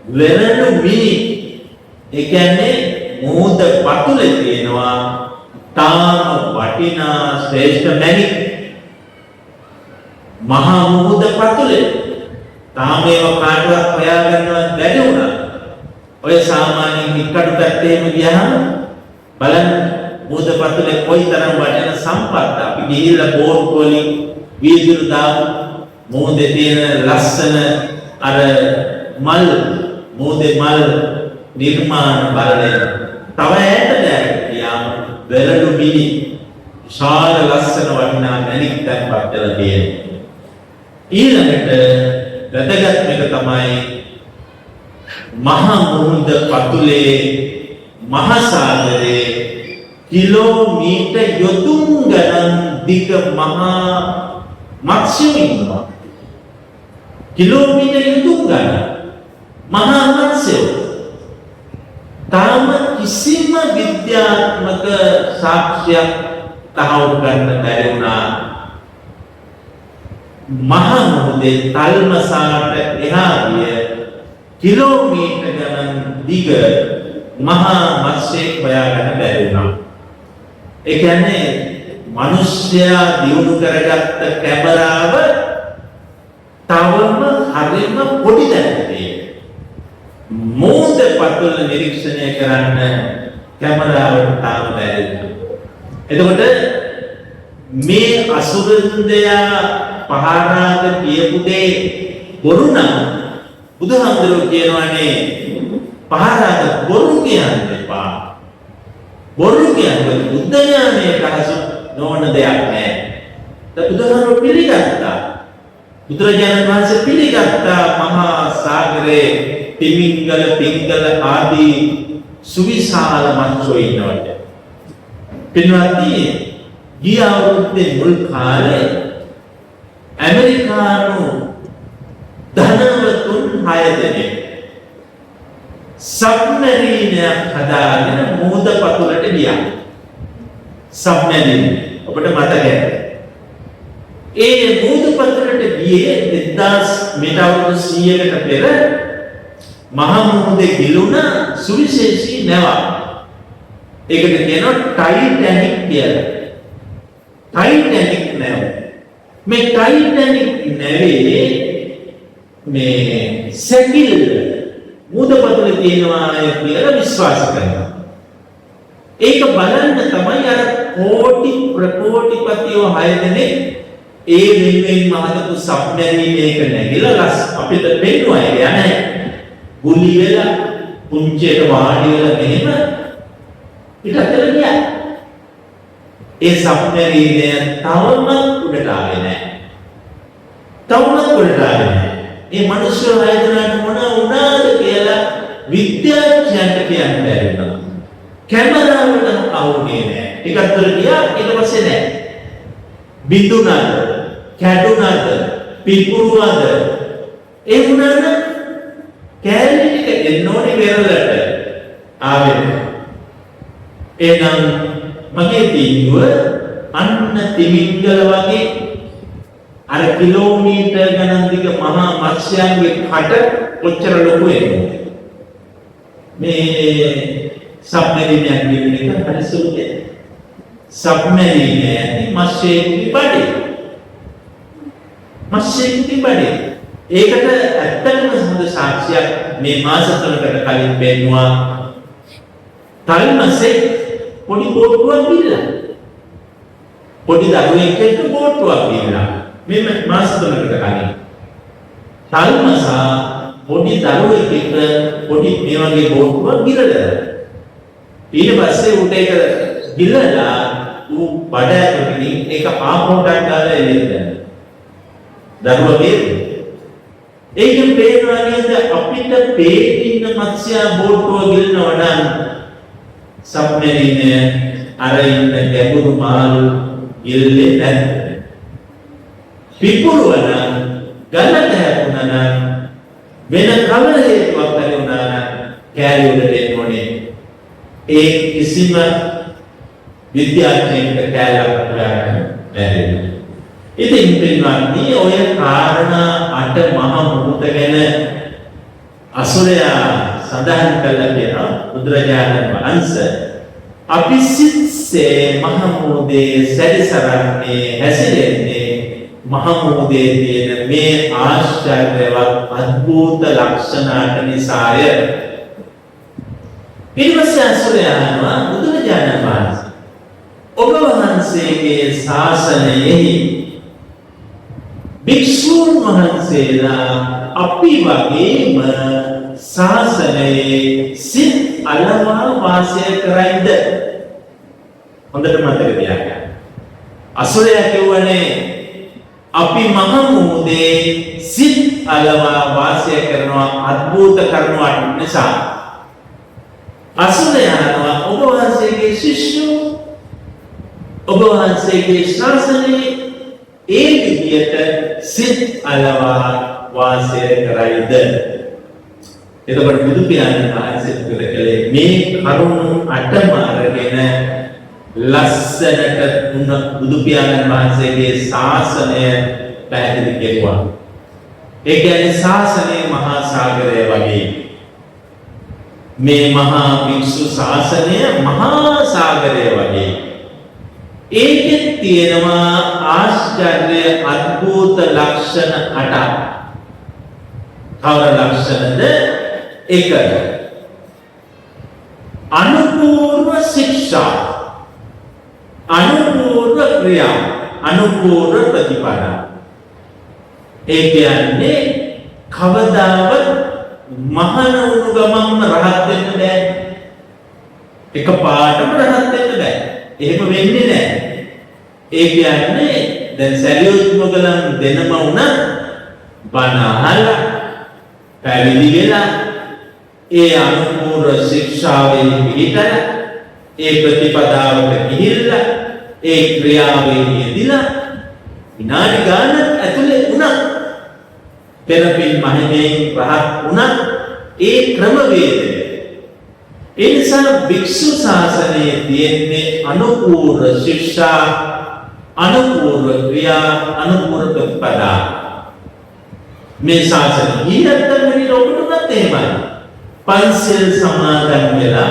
වෙරළු මිනි. ඒ කියන්නේ මොහොත පතුලේ තියෙනවා තාම වටිනා ශ්‍රේෂ්ඨ මැණික්. මහා මොහොත පතුලේ තාම ඒව කාටවත් හොයාගන්නවත් බැරි වුණා. ඔය සාමාන්‍යයෙන් ඉක්කඩු පැත්තේ එහෙම ගියාම බලන්න මොහොත පතුලේ කොයිතරම් වටින සම්පත් අපි ගිහිල්ලා බෝට් වලින් වීදුරු දාමු. මොහොතේ තියෙන ලස්සන අර මල් මොහොතේ මල් නිර්මාණ බලය තව ඈත දැක්ක යාම වෙරළු මිනි ශාල ලස්සන වටිනා මැණික් තැන්පත් කරලා තියෙනවා. ඊළඟට වැදගත් එක තමයි මහා මුහුද පතුලේ මහා සාගරේ කිලෝමීටර් යොදුන් ගණන් දිග මහා මත්ස්‍යයෝ ඉන්නවා. කිලෝමීටර් යොදුන් ගණන් මහා මත්ස්‍යයෝ තාම කිසිම විද්‍යාත්මක සාක්ෂියක් තහවුරු කරන්න බැරි වුණා. මහා මුහුදේ තල්මසාට එහා ගිය කිලෝමීටර් ගණන් දිග මහා මත්ස්‍යයෙක් හොයාගන්න බැරි වුණා. ඒ කියන්නේ මිනිස්සයා දියුණු කරගත්ත කැමරාව තවම හරිම පොඩි දැක්කේ. මොහොත පතුල නිරීක්ෂණය කරන්න කැමරාවට තාම බැරි වුණා. එතකොට මේ අසුරන්දයා පහරාද කියපු දේ බොරු නම් බුදුහාමුදුරුවෝ කියනවානේ පහරාද බොරු කියන්න එපා. බොරු කියන්නේ බුද්ධ ඥානයේ රහස නොවන දෙයක් නෑ. ඒ බුදුහාමුදුරුවෝ පිළිගත්තා. බුදුරජාණන් වහන්සේ පිළිගත්තා මහා සාගරේ තිමිංගල පිංගල ආදී සුවිශාල මත්ස්‍යෝ ඉන්නවට. පින්වත්නි ගිය අවුරුද්දේ මුල් කාලේ ඇමරිකානු ධනවතුන් 6 දෙනෙක් සබ්මරීනයක් හදාගෙන මුහුද පතුලට ගියා. සබ්මරීන ඔබට මතකයි. ඒ මුහුද පතුලට ගියේ 1000 මීටර් 100කට පෙර මහා මුහුදේ ගිලුණ සුවිශේෂී නැවක්. ඒකට කියනවා ටයිටැනික් කියලා. ටයිටැනික් නැව. මේ ටයිටැනික් නැවේ මේ සැකිල්ල මුහුද පතුලේ තියෙනවා කියලා විශ්වාස කරනවා. ඒක බලන්න තමයි අර කෝටි ප්‍රකෝටිපතියෝ 6 දෙනෙක් ඒ වෙනුවෙන් මහතපු සබ්මරීනයක නැගිලා අපිට පෙන්නුවා ඒක යන්නේ. ගුලි වෙලා පුංචියට වාඩි වෙලා මෙහෙම පිටතට ගියා. ඒ සබ්මරීනය තවම උඩට ආවේ නැහැ. තවමත් උඩට ආවේ නැහැ. මේ මිනිස්සු හයදෙනාට මොන වුණාද කියලා විද්‍යාඥයන්ට කියන්න බැරි වුණා. කැමරාවට අවුනේ නැහැ. ටිකක් දුර ගියා ඊට පස්සේ නැහැ. බිඳුනද, කැඩුනද, පිපුරුවද ඒ වුණාද කැලේ ටික එන්න ඕනේ වෙරළට ආවේ. එහෙනම් මගේ තීන්දුව අන්න තිමිංගල වගේ අර කිලෝමීටර් ගණන් දිග මහා මත්ස්‍යයන්ගේ කට කොච්චර ලොකු වෙනවද? මේ සබ්මරීනයක් කියන එක හරි සුළුයි. සබ්මරීනය මත්ස්‍යයෙකුගේ බඩේ. මත්ස්‍යයෙකුගේ බඩේ. ඒකට ඇත්තටම හොඳ සාක්ෂියක් මේ මාස 3කට කලින් පෙන්නුවා. තල්මසේ පොඩි බෝට්ටුවක් බිල්ලා. පොඩි දරුවෙක් එක්ක බෝට්ටුවක් බිල්ලා. මේ මාස 3කට කලින්. තල්මසා පොඩි දරුවෙක් එක්ක පොඩි මේ වගේ බෝට්ටුවක් බිල්ලලා. ඊට පස්සේ උට ඒක බිල්ලලා ඌ බඩ ඇතුලේ ඒක ආපෝටක් දාලා එළියට දැම්මා. දරුවා බේරුවා. ඒකෙන් පේනවා නේද අපිට පේන මත්ස්‍ය බෝට්ටුව ගිලනවා නම් සබ්මරීනය අර ඉන්න ගැඹුරු මාළු ගිල්ලේ නැද්ද? පිපුරුවනම් ගලට හැපුණනම් වෙන කවර හේතුවක් හරි වුණා නම් කෑලි උඩට එන්න ඕනේ. ඒ කිසිම විද්‍යාඥයෙකුට කෑල්ලක් හොයාගන්න බැහැ. ඉතින් පින්වත්නි ඔය කාරණා අට මහ මුහුද ගැන අසුරයා සඳහන් කළා කියන බුදුරජාණන් වහන්සේ අපි සිත්සේ මහ මුහුදේ සැරිසරන්නේ හැසිරෙන්නේ මහ මුහුදේ තියෙන මේ ආශ්චර්යවත් අద్భుත ලක්ෂණ අට නිසාය. ඊට පස්සේ අසුරයා බුදුරජාණන් වහන්සේ ඔබ වහන්සේගේ ශාසනයෙහි භික්ෂුන් වහන්සේලා අපි වගේම ශාසනයේ සිත් අලවා වාසය කරයිද? හොඳට මතක තියාගන්න. අසුරයා කියවනේ අපි මහ මුහුදේ සිත් අලවා වාසය කරනවා අద్భుත කරුණාවක් නිසා. අසුරයා ඔබ වහන්සේගේ ශිෂ්‍යෝ ඔබ වහන්සේගේ ශාසනයේ ඒ විදියට සිත් අලවා වාසය කරයිද? එතකොට බුදු පියාණන් වහන්සේ කළේ මේ කරුණු අටම අරගෙන ලස්සනට බුදු පියාණන් වහන්සේගේ ශාසනය පැහැදිලි කෙරුවා. ඒ කියන්නේ ශාසනයේ මහා සාගරය වගේ. මේ මහා භික්ෂු ශාසනය මහා සාගරය වගේ. ඒකෙත් තියෙනවා ආශ්චර්ය අద్భుත ලක්ෂණ 8ක්. කවර ලක්ෂණද? එක අනුපූර්ව ශික්ෂා, අනුපූර්ව ක්‍රියා, අනුපූර්ව ප්‍රතිපදා. ඒ කියන්නේ කවදාවත් මහාන වුණු ගමන්ම රහත් වෙන්න බෑ. එකපාරටම රහත් වෙන්න බෑ. එහෙම වෙන්නේ නැහැ. ඒ කියන්නේ දැන් සැරියුත් මොගලන් දෙනම වුණා බණ අහලා පැවිදි වෙලා ඒ අනුපූර්ව ශික්ෂාවෙන් පිළිතර ඒ ප්‍රතිපදාවට ගිහිල්ලා ඒ ක්‍රියාවෙන් යෙදিলা විනාඩි ගානක් ඇතුලේ වුණා පෙරපින් මහිමෙන් රහත් වුණා. ඒ ක්‍රමවේදය ඒ නිසා භික්ෂු ශාසනයේ තියෙන්නේ අනුපූර්ව ශික්ෂා, අනුපූර්ව ක්‍රියා, අනුපූර්ව ප්‍රතිපදා. මේ ශාසනය ඊටත් ඔබටත් එහෙමයි. පංචශීල සමාදන් වෙලා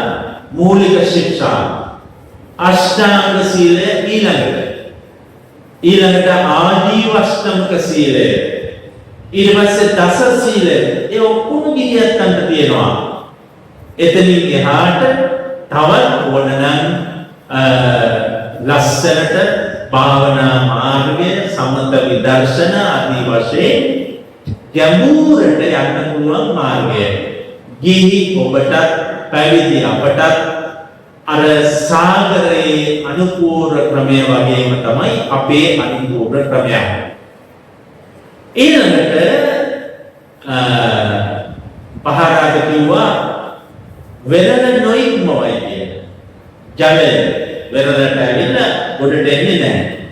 මූලික ශික්ෂා, අෂ්ටාංග සීලය ඊළඟට ආජීව අෂ්ටමක සීලය, ඊට පස්සේ දස සීලය. ඒ ඔක්කොම ගිහියත් ගන්න තියෙනවා. එතනින් එහාට තවත් ඕනනම් ලස්සනට භාවනා මාර්ගය, සමත විදර්ශනා ආදී වශයෙන් ගැඹුරට යන්න පුළුවන් මාර්ගය. ගිහි ඔබට පැවිදි අපට අර සාගරයේ අනුපූර්ව ක්‍රමය වගේම තමයි අපේ අනුපූර්ව ක්‍රමය. ඊළඟට පහරාට කිව්වා වෙරළ නොඉක්මවයි කියන. ජලය වෙරළට ඇවිල්ලා ගොඩට එන්නේ නැහැ.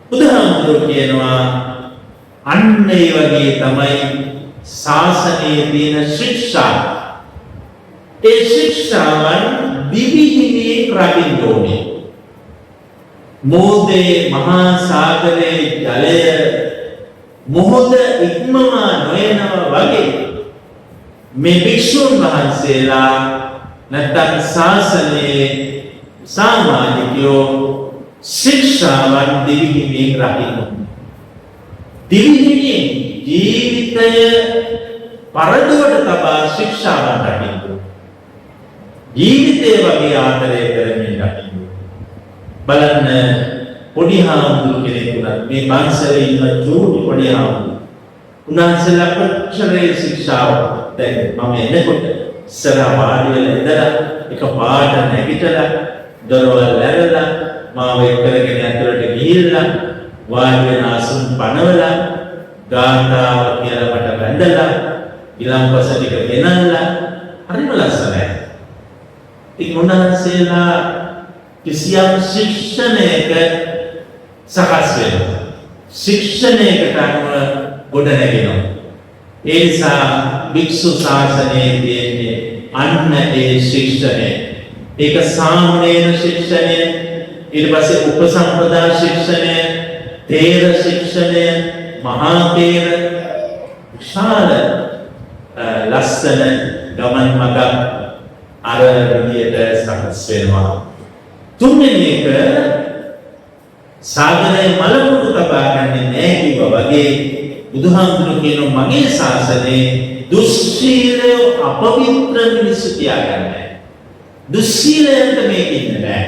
බුදුහාමුදුරුවෝ කියනවා අන්න ඒ වගේ තමයි ශාසනයේ තියෙන ශික්ෂා. ඒ ශික්ෂාවන් විවිධිනේ රකින්න ඕනේ. මොහොතේ මහා සාගරයේ ජලය මොහොත ඉක්මවා නොයනවා වගේ මේ භික්ෂුන් වහන්සේලා නැත්නම් ශාසනයේ සමාජිකයෝ ශික්ෂාවන් දිවිහිමින් රකින්න. දිවිහිමින් ජීවිතය පරදුවට තබා ශික්ෂාවන් රකින්න. ජීවිතය වගේ ආදරය කරමින් රකින්න. බලන්න පොඩි හාමුදුරු කෙනෙකුට මේ පන්සලේ ඉන්න චූටි පොඩි හාමුදුරු උන්වහන්සේලා කොච්චරේ ශික්ෂාව දැන් මම එනකොට ඉස්සරහ වාඩි වෙලා ඉඳලා එක පාට නැගිටලා දොරවල් ඇරලා මාව එක්කගෙන ඇතුළට ගිහිල්ලා වාඩි වෙන ආසන පනවලා ගාථාව කියලා මට වැඳලා ඊළඟපස ටික ගෙනල්ලා හරිම ලස්සනයි. ඉතින් උන්වහන්සේලා කිසියම් ශික්ෂණයක සකස් වෙනවා. ශික්ෂණයකට අනුව ගොඩ නැගෙනවා. ඒ නිසා භික්ෂු ශාසනයේ තියෙන්නේ අන්න ඒ ශික්ෂණය. ඒක සාමණේර ශික්ෂණය, ඊට පස්සේ උපසම්පදා ශික්ෂණය, තේර ශික්ෂණය, මහා තේර, විශාල ලස්සන ගමන් මඟ අර විදියට සකස් වෙනවා. තුන්වෙනි එක සාගරයේ මලමුදු තබා ගන්නේ නැහැ කිව්වා වගේ බුදුහාමුදුරුවෝ කියන මගේ ශාසනයේ දුස්සීලය අපවිත්‍ර මිනිස්සු තියාගන්නේ. දුස්සීලයට මේක ඉන්න බෑ.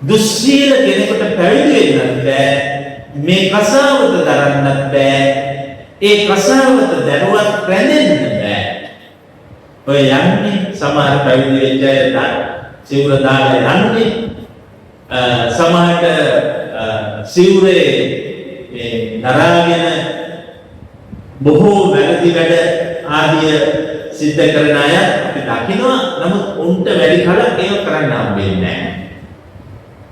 දුස්සීල කෙනෙකුට පැවිදි වෙන්නත් බෑ. මේ කසාවත දරන්නත් බෑ. ඒ කසාවත දරුවත් රැඳෙන්න බෑ. ඔය යන්නේ සමහර පැවිදි වෙච්ච අය සිවුර දාලා යන්නේ. සමහරට සිවුරේ මේ දරාගෙන බොහෝ වැරදි වැඩ ආදිය සිද්ධ කරන අය අපි දකිනවා. නමුත් උන්ට වැඩි කලක් ඒක කරන්න හම්බෙන්නේ නැහැ.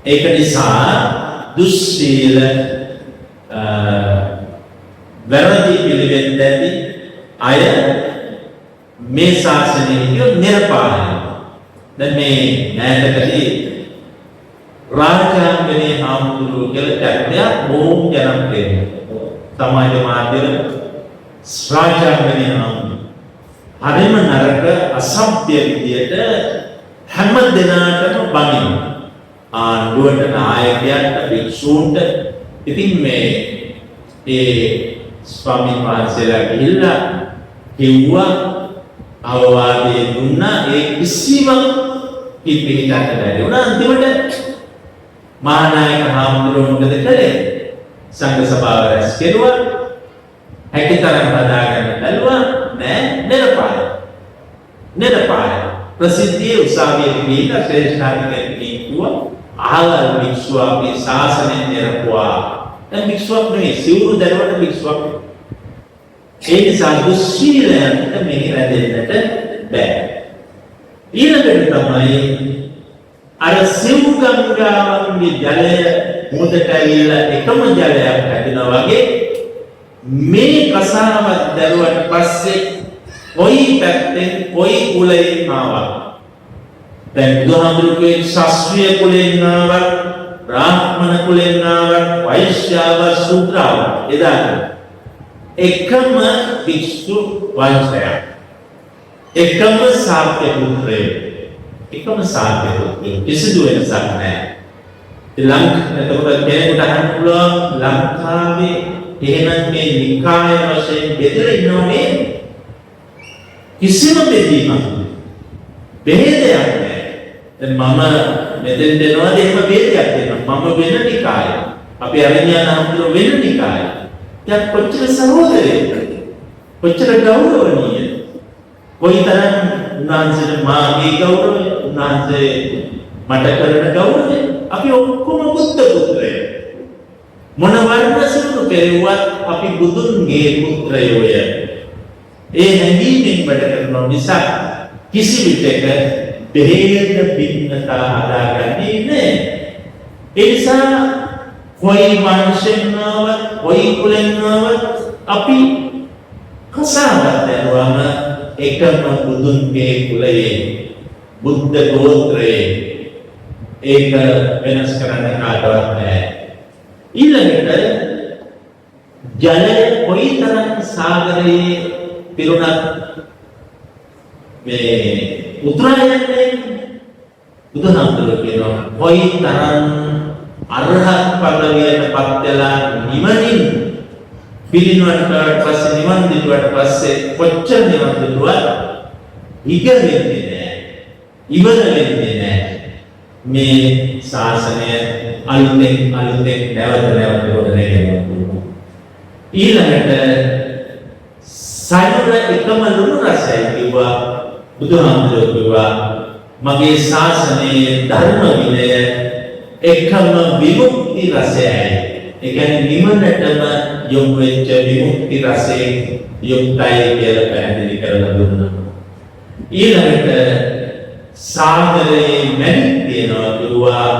ඒක නිසා දුස්සීල වැරදි පිළිවෙත් ඇති අය මේ ශාසනයේ නිර්පාලනය. දැන් මේ ඈතකදී රාජාංගනේ හාමුදුරුවෝ කියලා ටැග්යක් බොහොම ජනප්‍රියයි. සමාජ මාධ්‍යවල රාජාංගනේ හාමුදුරුවෝ හරිම නරක අසභ්‍ය විදියට හැම දිනාටම බනිනවා. ආණ්ඩුවට, නායකයන්ට, භික්ෂූන්ට. ඉතින් මේ ස්වාමීන් වහන්සේලා ගිහිල්ලා කිව්වා, අවවාදයේ දුන්නා. ඒ කිසිම පිළිපිටක් නැහැ. උනා අන්තිමට මහානායක හාමුදුරුවෝ මොකද කළේ? සංඝ සභාව රැස් කෙරුවා. හැකිතරම් හදාගන්න බැලුවා. නෑ, නිරපාය. ප්‍රසිද්ධියේ උසාවියේ ගිහිල්ලා ශ්‍රේෂ්ඨාධිකාරියෙක් කිව්වා, ආවල් භික්ෂුව අපේ ශාසනයෙන් නිරපුවා. දැන් භික්ෂුවක් නෙවෙයි, සිවුරු දරුවට භික්ෂුවක්. ඒ නිසා දුස්සීලයන්ට මෙහි රැඳෙන්නට බෑ. ඊළඟට තමයි අර සිව් ගංගාවන්ගේ ජලය මුදට ඇවිල්ලා එකම ජලයක් හැදෙනවා වගේ මේ කසාවත් දරුවට පස්සේ කොයි පැත්තෙන් කොයි කුලයෙන් ආවත්, දැන් බුදුහාමුදුරුවෝ ශාස්ත්‍රීය කුලයෙන් ආවත්, බ්‍රාහ්මණ කුලයෙන් ආවත්, වෛශ්‍යාව, ශූද්‍රාව එදාට එකම භික්ෂු වංශයක්, එකම ශාක්‍ය පුත්‍රයෝ, එකම ශාක්‍ය පුත්‍රයෝ, කිසිදු වෙනසක් නැහැ. එතකොට කෙනෙකුට අහන්න පුළුවන් ලංකාවේ එහෙනම් මේ නිකාය වශයෙන් බෙදලා ඉන්නෝනේ? කිසිම බෙදීමක් බෙහෙදයක් නැහැ. දැන් මම මෙතෙන් දෙනවාද එහෙම බෙහෙදයක් දෙනවා. මම වෙන නිකාය, අපි අරණ්‍යයන් හඳුන වෙන නිකාය. දැන් කොච්චර සහෝදරයෙක්, කොච්චර ගෞරවණීය, කොයිතරම් උන්වහන්සේට මාගේ ගෞරවය, උන්වහන්සේ මට කරන ගෞරවය. අපි ඔක්කොම බුද්ධ පුත්‍රයෝ. මොන වර්ණ සිවුරු පෙරුවත් අපි බුදුන්ගේ පුත්‍රයෝය. ඒ හැඟීමෙන් වැඩ කරන නිසා කිසි විටක බෙහෙද බින්නතා හදාගන්නේ නැහැ. ඒ නිසා කොයි වංශයෙන් ආවත්, කොයි කුලෙන් ආවත් අපි කසාවත් දරුවම එකම බුදුන්ගේ කුලයේ, බුද්ධ ගෝත්‍රයේ. ඒක වෙනස් කරන්න කාටවත් නැහැ. ඊළඟට ජලය කොයිතරම් සාගරයේ පිරුණත් මේ උතුරායන්නේ බුදුහාමුදුරුවෝ කියනවා කොයිතරම් අරහත් පදවියට පත් වෙලා නිවනින් පිළිනුවට පස්සේ, නිවන් දිනුවට පස්සේ කොච්චර නිවන් දිනුවත් ඉගෙනෙන්නේ නැහැ, ඉවර වෙන්නේ නැහැ. මේ ශාසනය අලුතෙන් නැවත ගොඩනැගෙනවා. ඊළඟට සයුර එකම ලුණු රසයි කිව්වා බුදුහාමුදුරුවෝ. කිව්වා මගේ ශාසනයේ ධර්ම විනය එකම විමුක්ති රසයයි. ඒ කියන්නේ නිවනටම යොමු වෙච්ච විමුක්ති රසයෙන් යුක්තයි කියලා පැහැදිලි කරලා දුන්නා. ඊළඟට සාගරයේ මැණික් තියෙනවා කිව්වා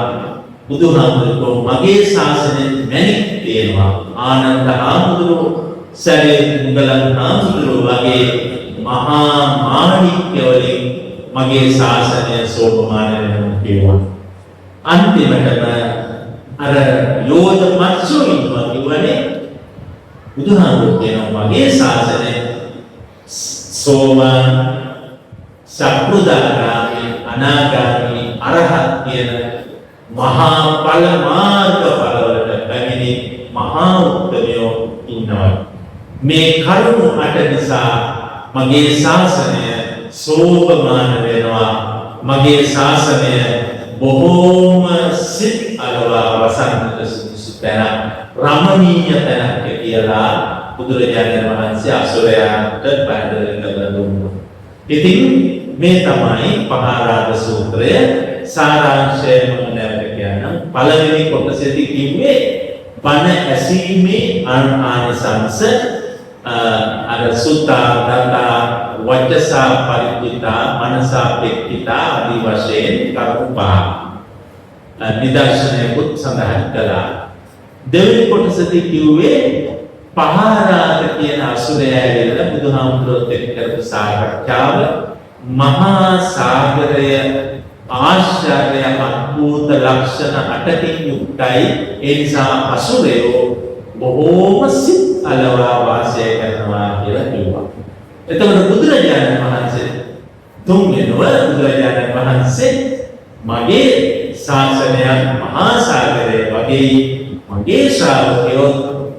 බුදුහාමුදුරුවෝ මගේ ශාසනයේ මැණික් තියෙනවා ආනන්ද හාමුදුරුවෝ සැරියුත් මුගලන් හාමුදුරුවෝ වගේ මහා මාණික්‍ය වලින් මගේ ශාසනය සෝභමාන වෙනවා කිව්වා අන්තිමටම අර යෝධ මත්සු ඉන්නවා කිව්වනේ බුදුහාමුදුරුවෝ කියනවා මගේ ශාසනය සෝවාන් සක්‍රුදාගාමී අනාගාමී අරහත් කියන මහා ඵල මාර්ග ඵලවලට පැමිණි මහා උත්තමයෝ ඉන්නවා මේ කරුණු අට නිසා මගේ ශාසනය සෝභමාන වෙනවා මගේ ශාසනය බොහෝම සිත් අලවා වසන්නට සුදුසු තැන රමණීය තැනක් කියලා බුදුරජාණන් වහන්සේ අසුරයන්ට පැහැදිලි කරලා දුන්නා. ඉතින් මේ තමයි පහාරාග සූත්‍රය සාරාංශය මම නැවත කියන්නම්. පළවෙනි කොටසේදී කිව්වේ බණ ඇසීමේ ආනිසංස අර සුත්තා දතා වචසා පරිත්‍ිතා මනසා පෙක්ඛිතා ආදී වශයෙන් කරුණු පහ නිදර්ශනයකුත් සඳහන් කළා. දෙවෙනි කොටසදී කිව්වේ පහාරාග කියන අසුරය ඇවිල්ලා බුදුහාමුදුරුවෝත් එක්ක කරපු සාකච්ඡාව මහා සාගරය ආශ්චර්ය අద్භූත ලක්ෂණ 8කින් යුක්තයි. ඒ නිසා අසුරයෝ බොහෝම සිත් අලවා වාසය කරනවා කියලා කිව්වා. එතකොට බුදුරජාණන් වහන්සේ තුන්වෙනිව බුදුරජාණන් වහන්සේ මගේ ශාසනයක් මහා සාගරය වගේ මගේ ශ්‍රාවකයෝ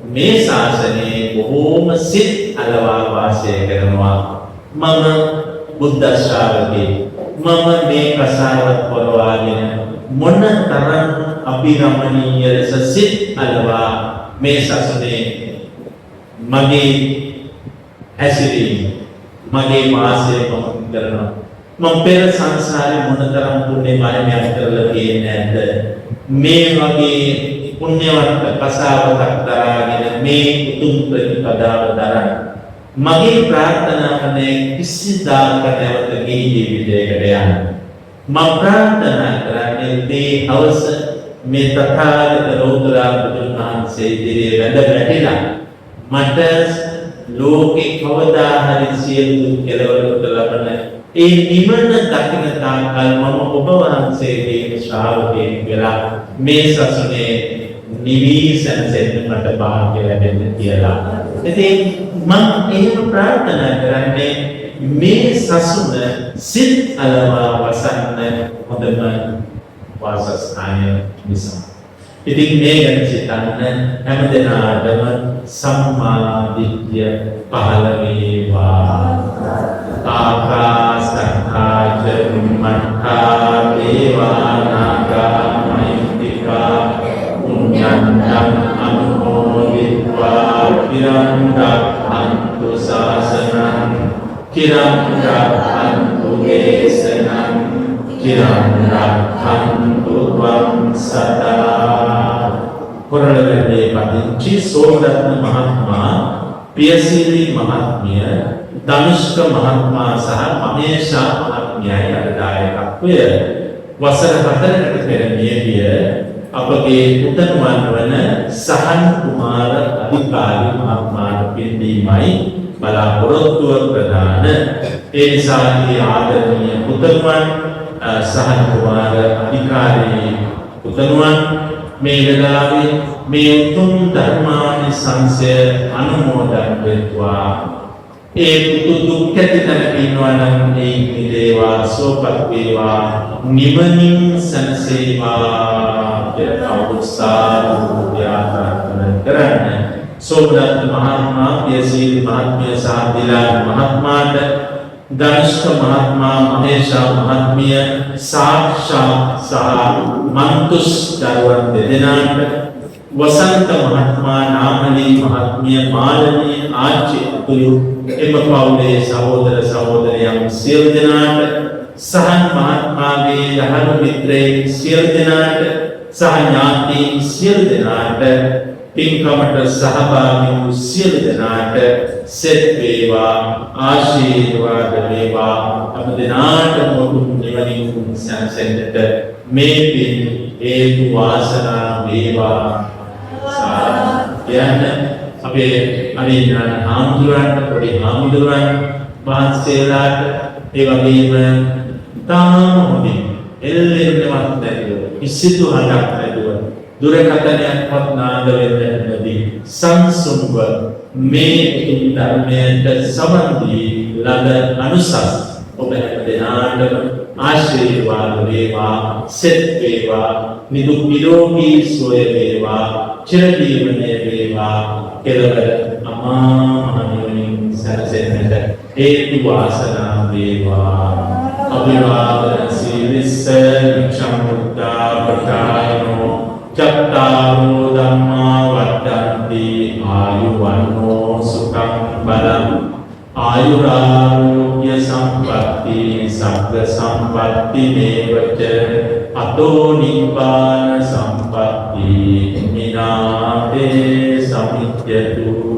මේ ශාසනයේ බොහෝම සිත් අලවා වාසය කරනවා. මම බුද්ධ ශ්‍රාවකෙක්. මම මේ කසාවත් පොරවාගෙන මොන තරම් අභිරමණීය ලෙස සිත් අලවා මේ සසුනේ මගේ හැසිරීම මගේ වාසය මම කරනවා. මම පෙර සංසාරේ මොනතරම් පුණ්‍ය මාර්ගයක් කරලා තියෙන්නේ නැද්ද? මේ වගේ පුණ්‍යවත් කසාවතක් දරාගෙන මේ උතුම් ප්‍රතිපදාව දරන මගේ ප්‍රාර්ථනාවනේ කිසිදාක නැවත ගේ ජීවිතයකට යන්න. මම ප්‍රාර්ථනා කරන්නේ මේ අවස මේ තථාගත ලෝතර බුදුන් වහන්සේ ඉදිරියේ වැඳ වැටිලා මට ලෝකේ කවදා හරි සියලු කෙලවරකට ලබන ඒ නිවන දකින තාක්කල් මම ඔබ වහන්සේගේ ශ්‍රාවකයෙක් වෙලා මේ සසුනේ නිවිසෙන්න මට භාග්‍ය ලැබෙන්න කියලා. ඉතින් මම එහෙම ප්‍රාර්ථනා කරන්නේ මේ සසුන සිත් අලවා වසන්න හොඳම වාසස්ථානය නිසා. ඉතින් මේ ගැන සිතන්න හැමදෙනාටම සම්මා දිට්ඨිය පහළ වේවා. ආකාසත්තා චුම්මත්තා දේවානාගා මහිත්‍තිකා පුඤ්ඤන්තං අනුමෝදිत्वा පිරං රක්ඛන්තු ශාසනං චිරං රක්ඛන්තු දේශනං චිරං රක්ඛන්තු වං සදා. කොරළවැල්ලේ පදිංචි සෝමරත්න මහත්මයා, පියසීලි මහත්මිය, ධනුෂ්ක මහත්මයා සහ මහේෂා මහත්මියයි අද දායකත්වය. වසර 4කට පෙර මියගිය අපගේ උතුම්වන් වන සහන් කුමාර අධිකාරී මහත්මයාට පින්දීමයි බලාපොරොත්තුව ප්‍රදාන. ඒ නිසා ආදරණීය උතුම්වන් සහන් කුමාර අධිකාරී උතුම්වන් මේ වෙලාවේ මේ උතුම් ධර්මානිසංසය අනුමෝදන් වෙත්වා. ඒ දුක් ඇතිතන පින්නවා නම් ඒ මිදේවා, සෝපත් වේවා, නිවනින් සැනසේවා කියලා අවුස්සාරු යාත්‍රා කරන්න. සෝමරත්න මහත්මයා, පියසීලි මහත්මිය සහ දිලාන මහත්මයාට, ධනුෂ්ක මහත්මයා, මහේෂා මහත්මිය, සාක්ෂා සහ මන්තුස් දරුවන් දෙදෙනාට, වසන්ත මහත්මයා, නාමලී මහත්මිය, මාලනී ආච්චි අතුළු එම පවුලේ සහෝදර සහෝදරියන් සියලු දෙනාට, සහන් මහත්මයාගේ යහළු මිත්‍රයන් සියලු දෙනාට සහ ඥාතීන් සියලු දෙනාට පින්කමට සහභාගී වූ සියලු දෙනාට සෙත් වේවා ආශිර්වාද වේවා අප දෙනාටම උතුම් නිවනින් සැනසෙන්නට මේ පින් හේතු වාසනා වේවා යන්න අපේ අනිවාර්ය හාමුදුරන්ට පොඩි හාමුදුරන් වහන්සේලාට ඒ වගේම තාම හොඳින් එල්ලෙන්නවත් නැතිව කිසිදු හඬක් නැතුව දුරකථනයක්වත් නාද වෙන්නේ නැති සංසුන්ව මේ උතුම් ධර්මයට සමන් දී ලද අනුසස් ඔබ හැම දෙනාටම ආශිර්වාද වේවා සෙත් වේවා නිදුක් නිරෝගී සුවය වේවා චිරජීවනය වේවා කෙලවර අමා මහ නිවනින් සැනසෙන්නට හේතු වාසනා වේවා අභිවාදන සීලිස්ස වික්ෂම් මුක්තා ප්‍රකායනෝ චත්තාරෝ ධම්මා වද්දන්ති ආයුවන්නෝ සුඛං බලං ආයුරාෝග්‍ය සම්පatti සග්ග සම්පatti මේවච අතෝ නිබ්බාන සම්පatti මිනාතේ සමිච්ඡතු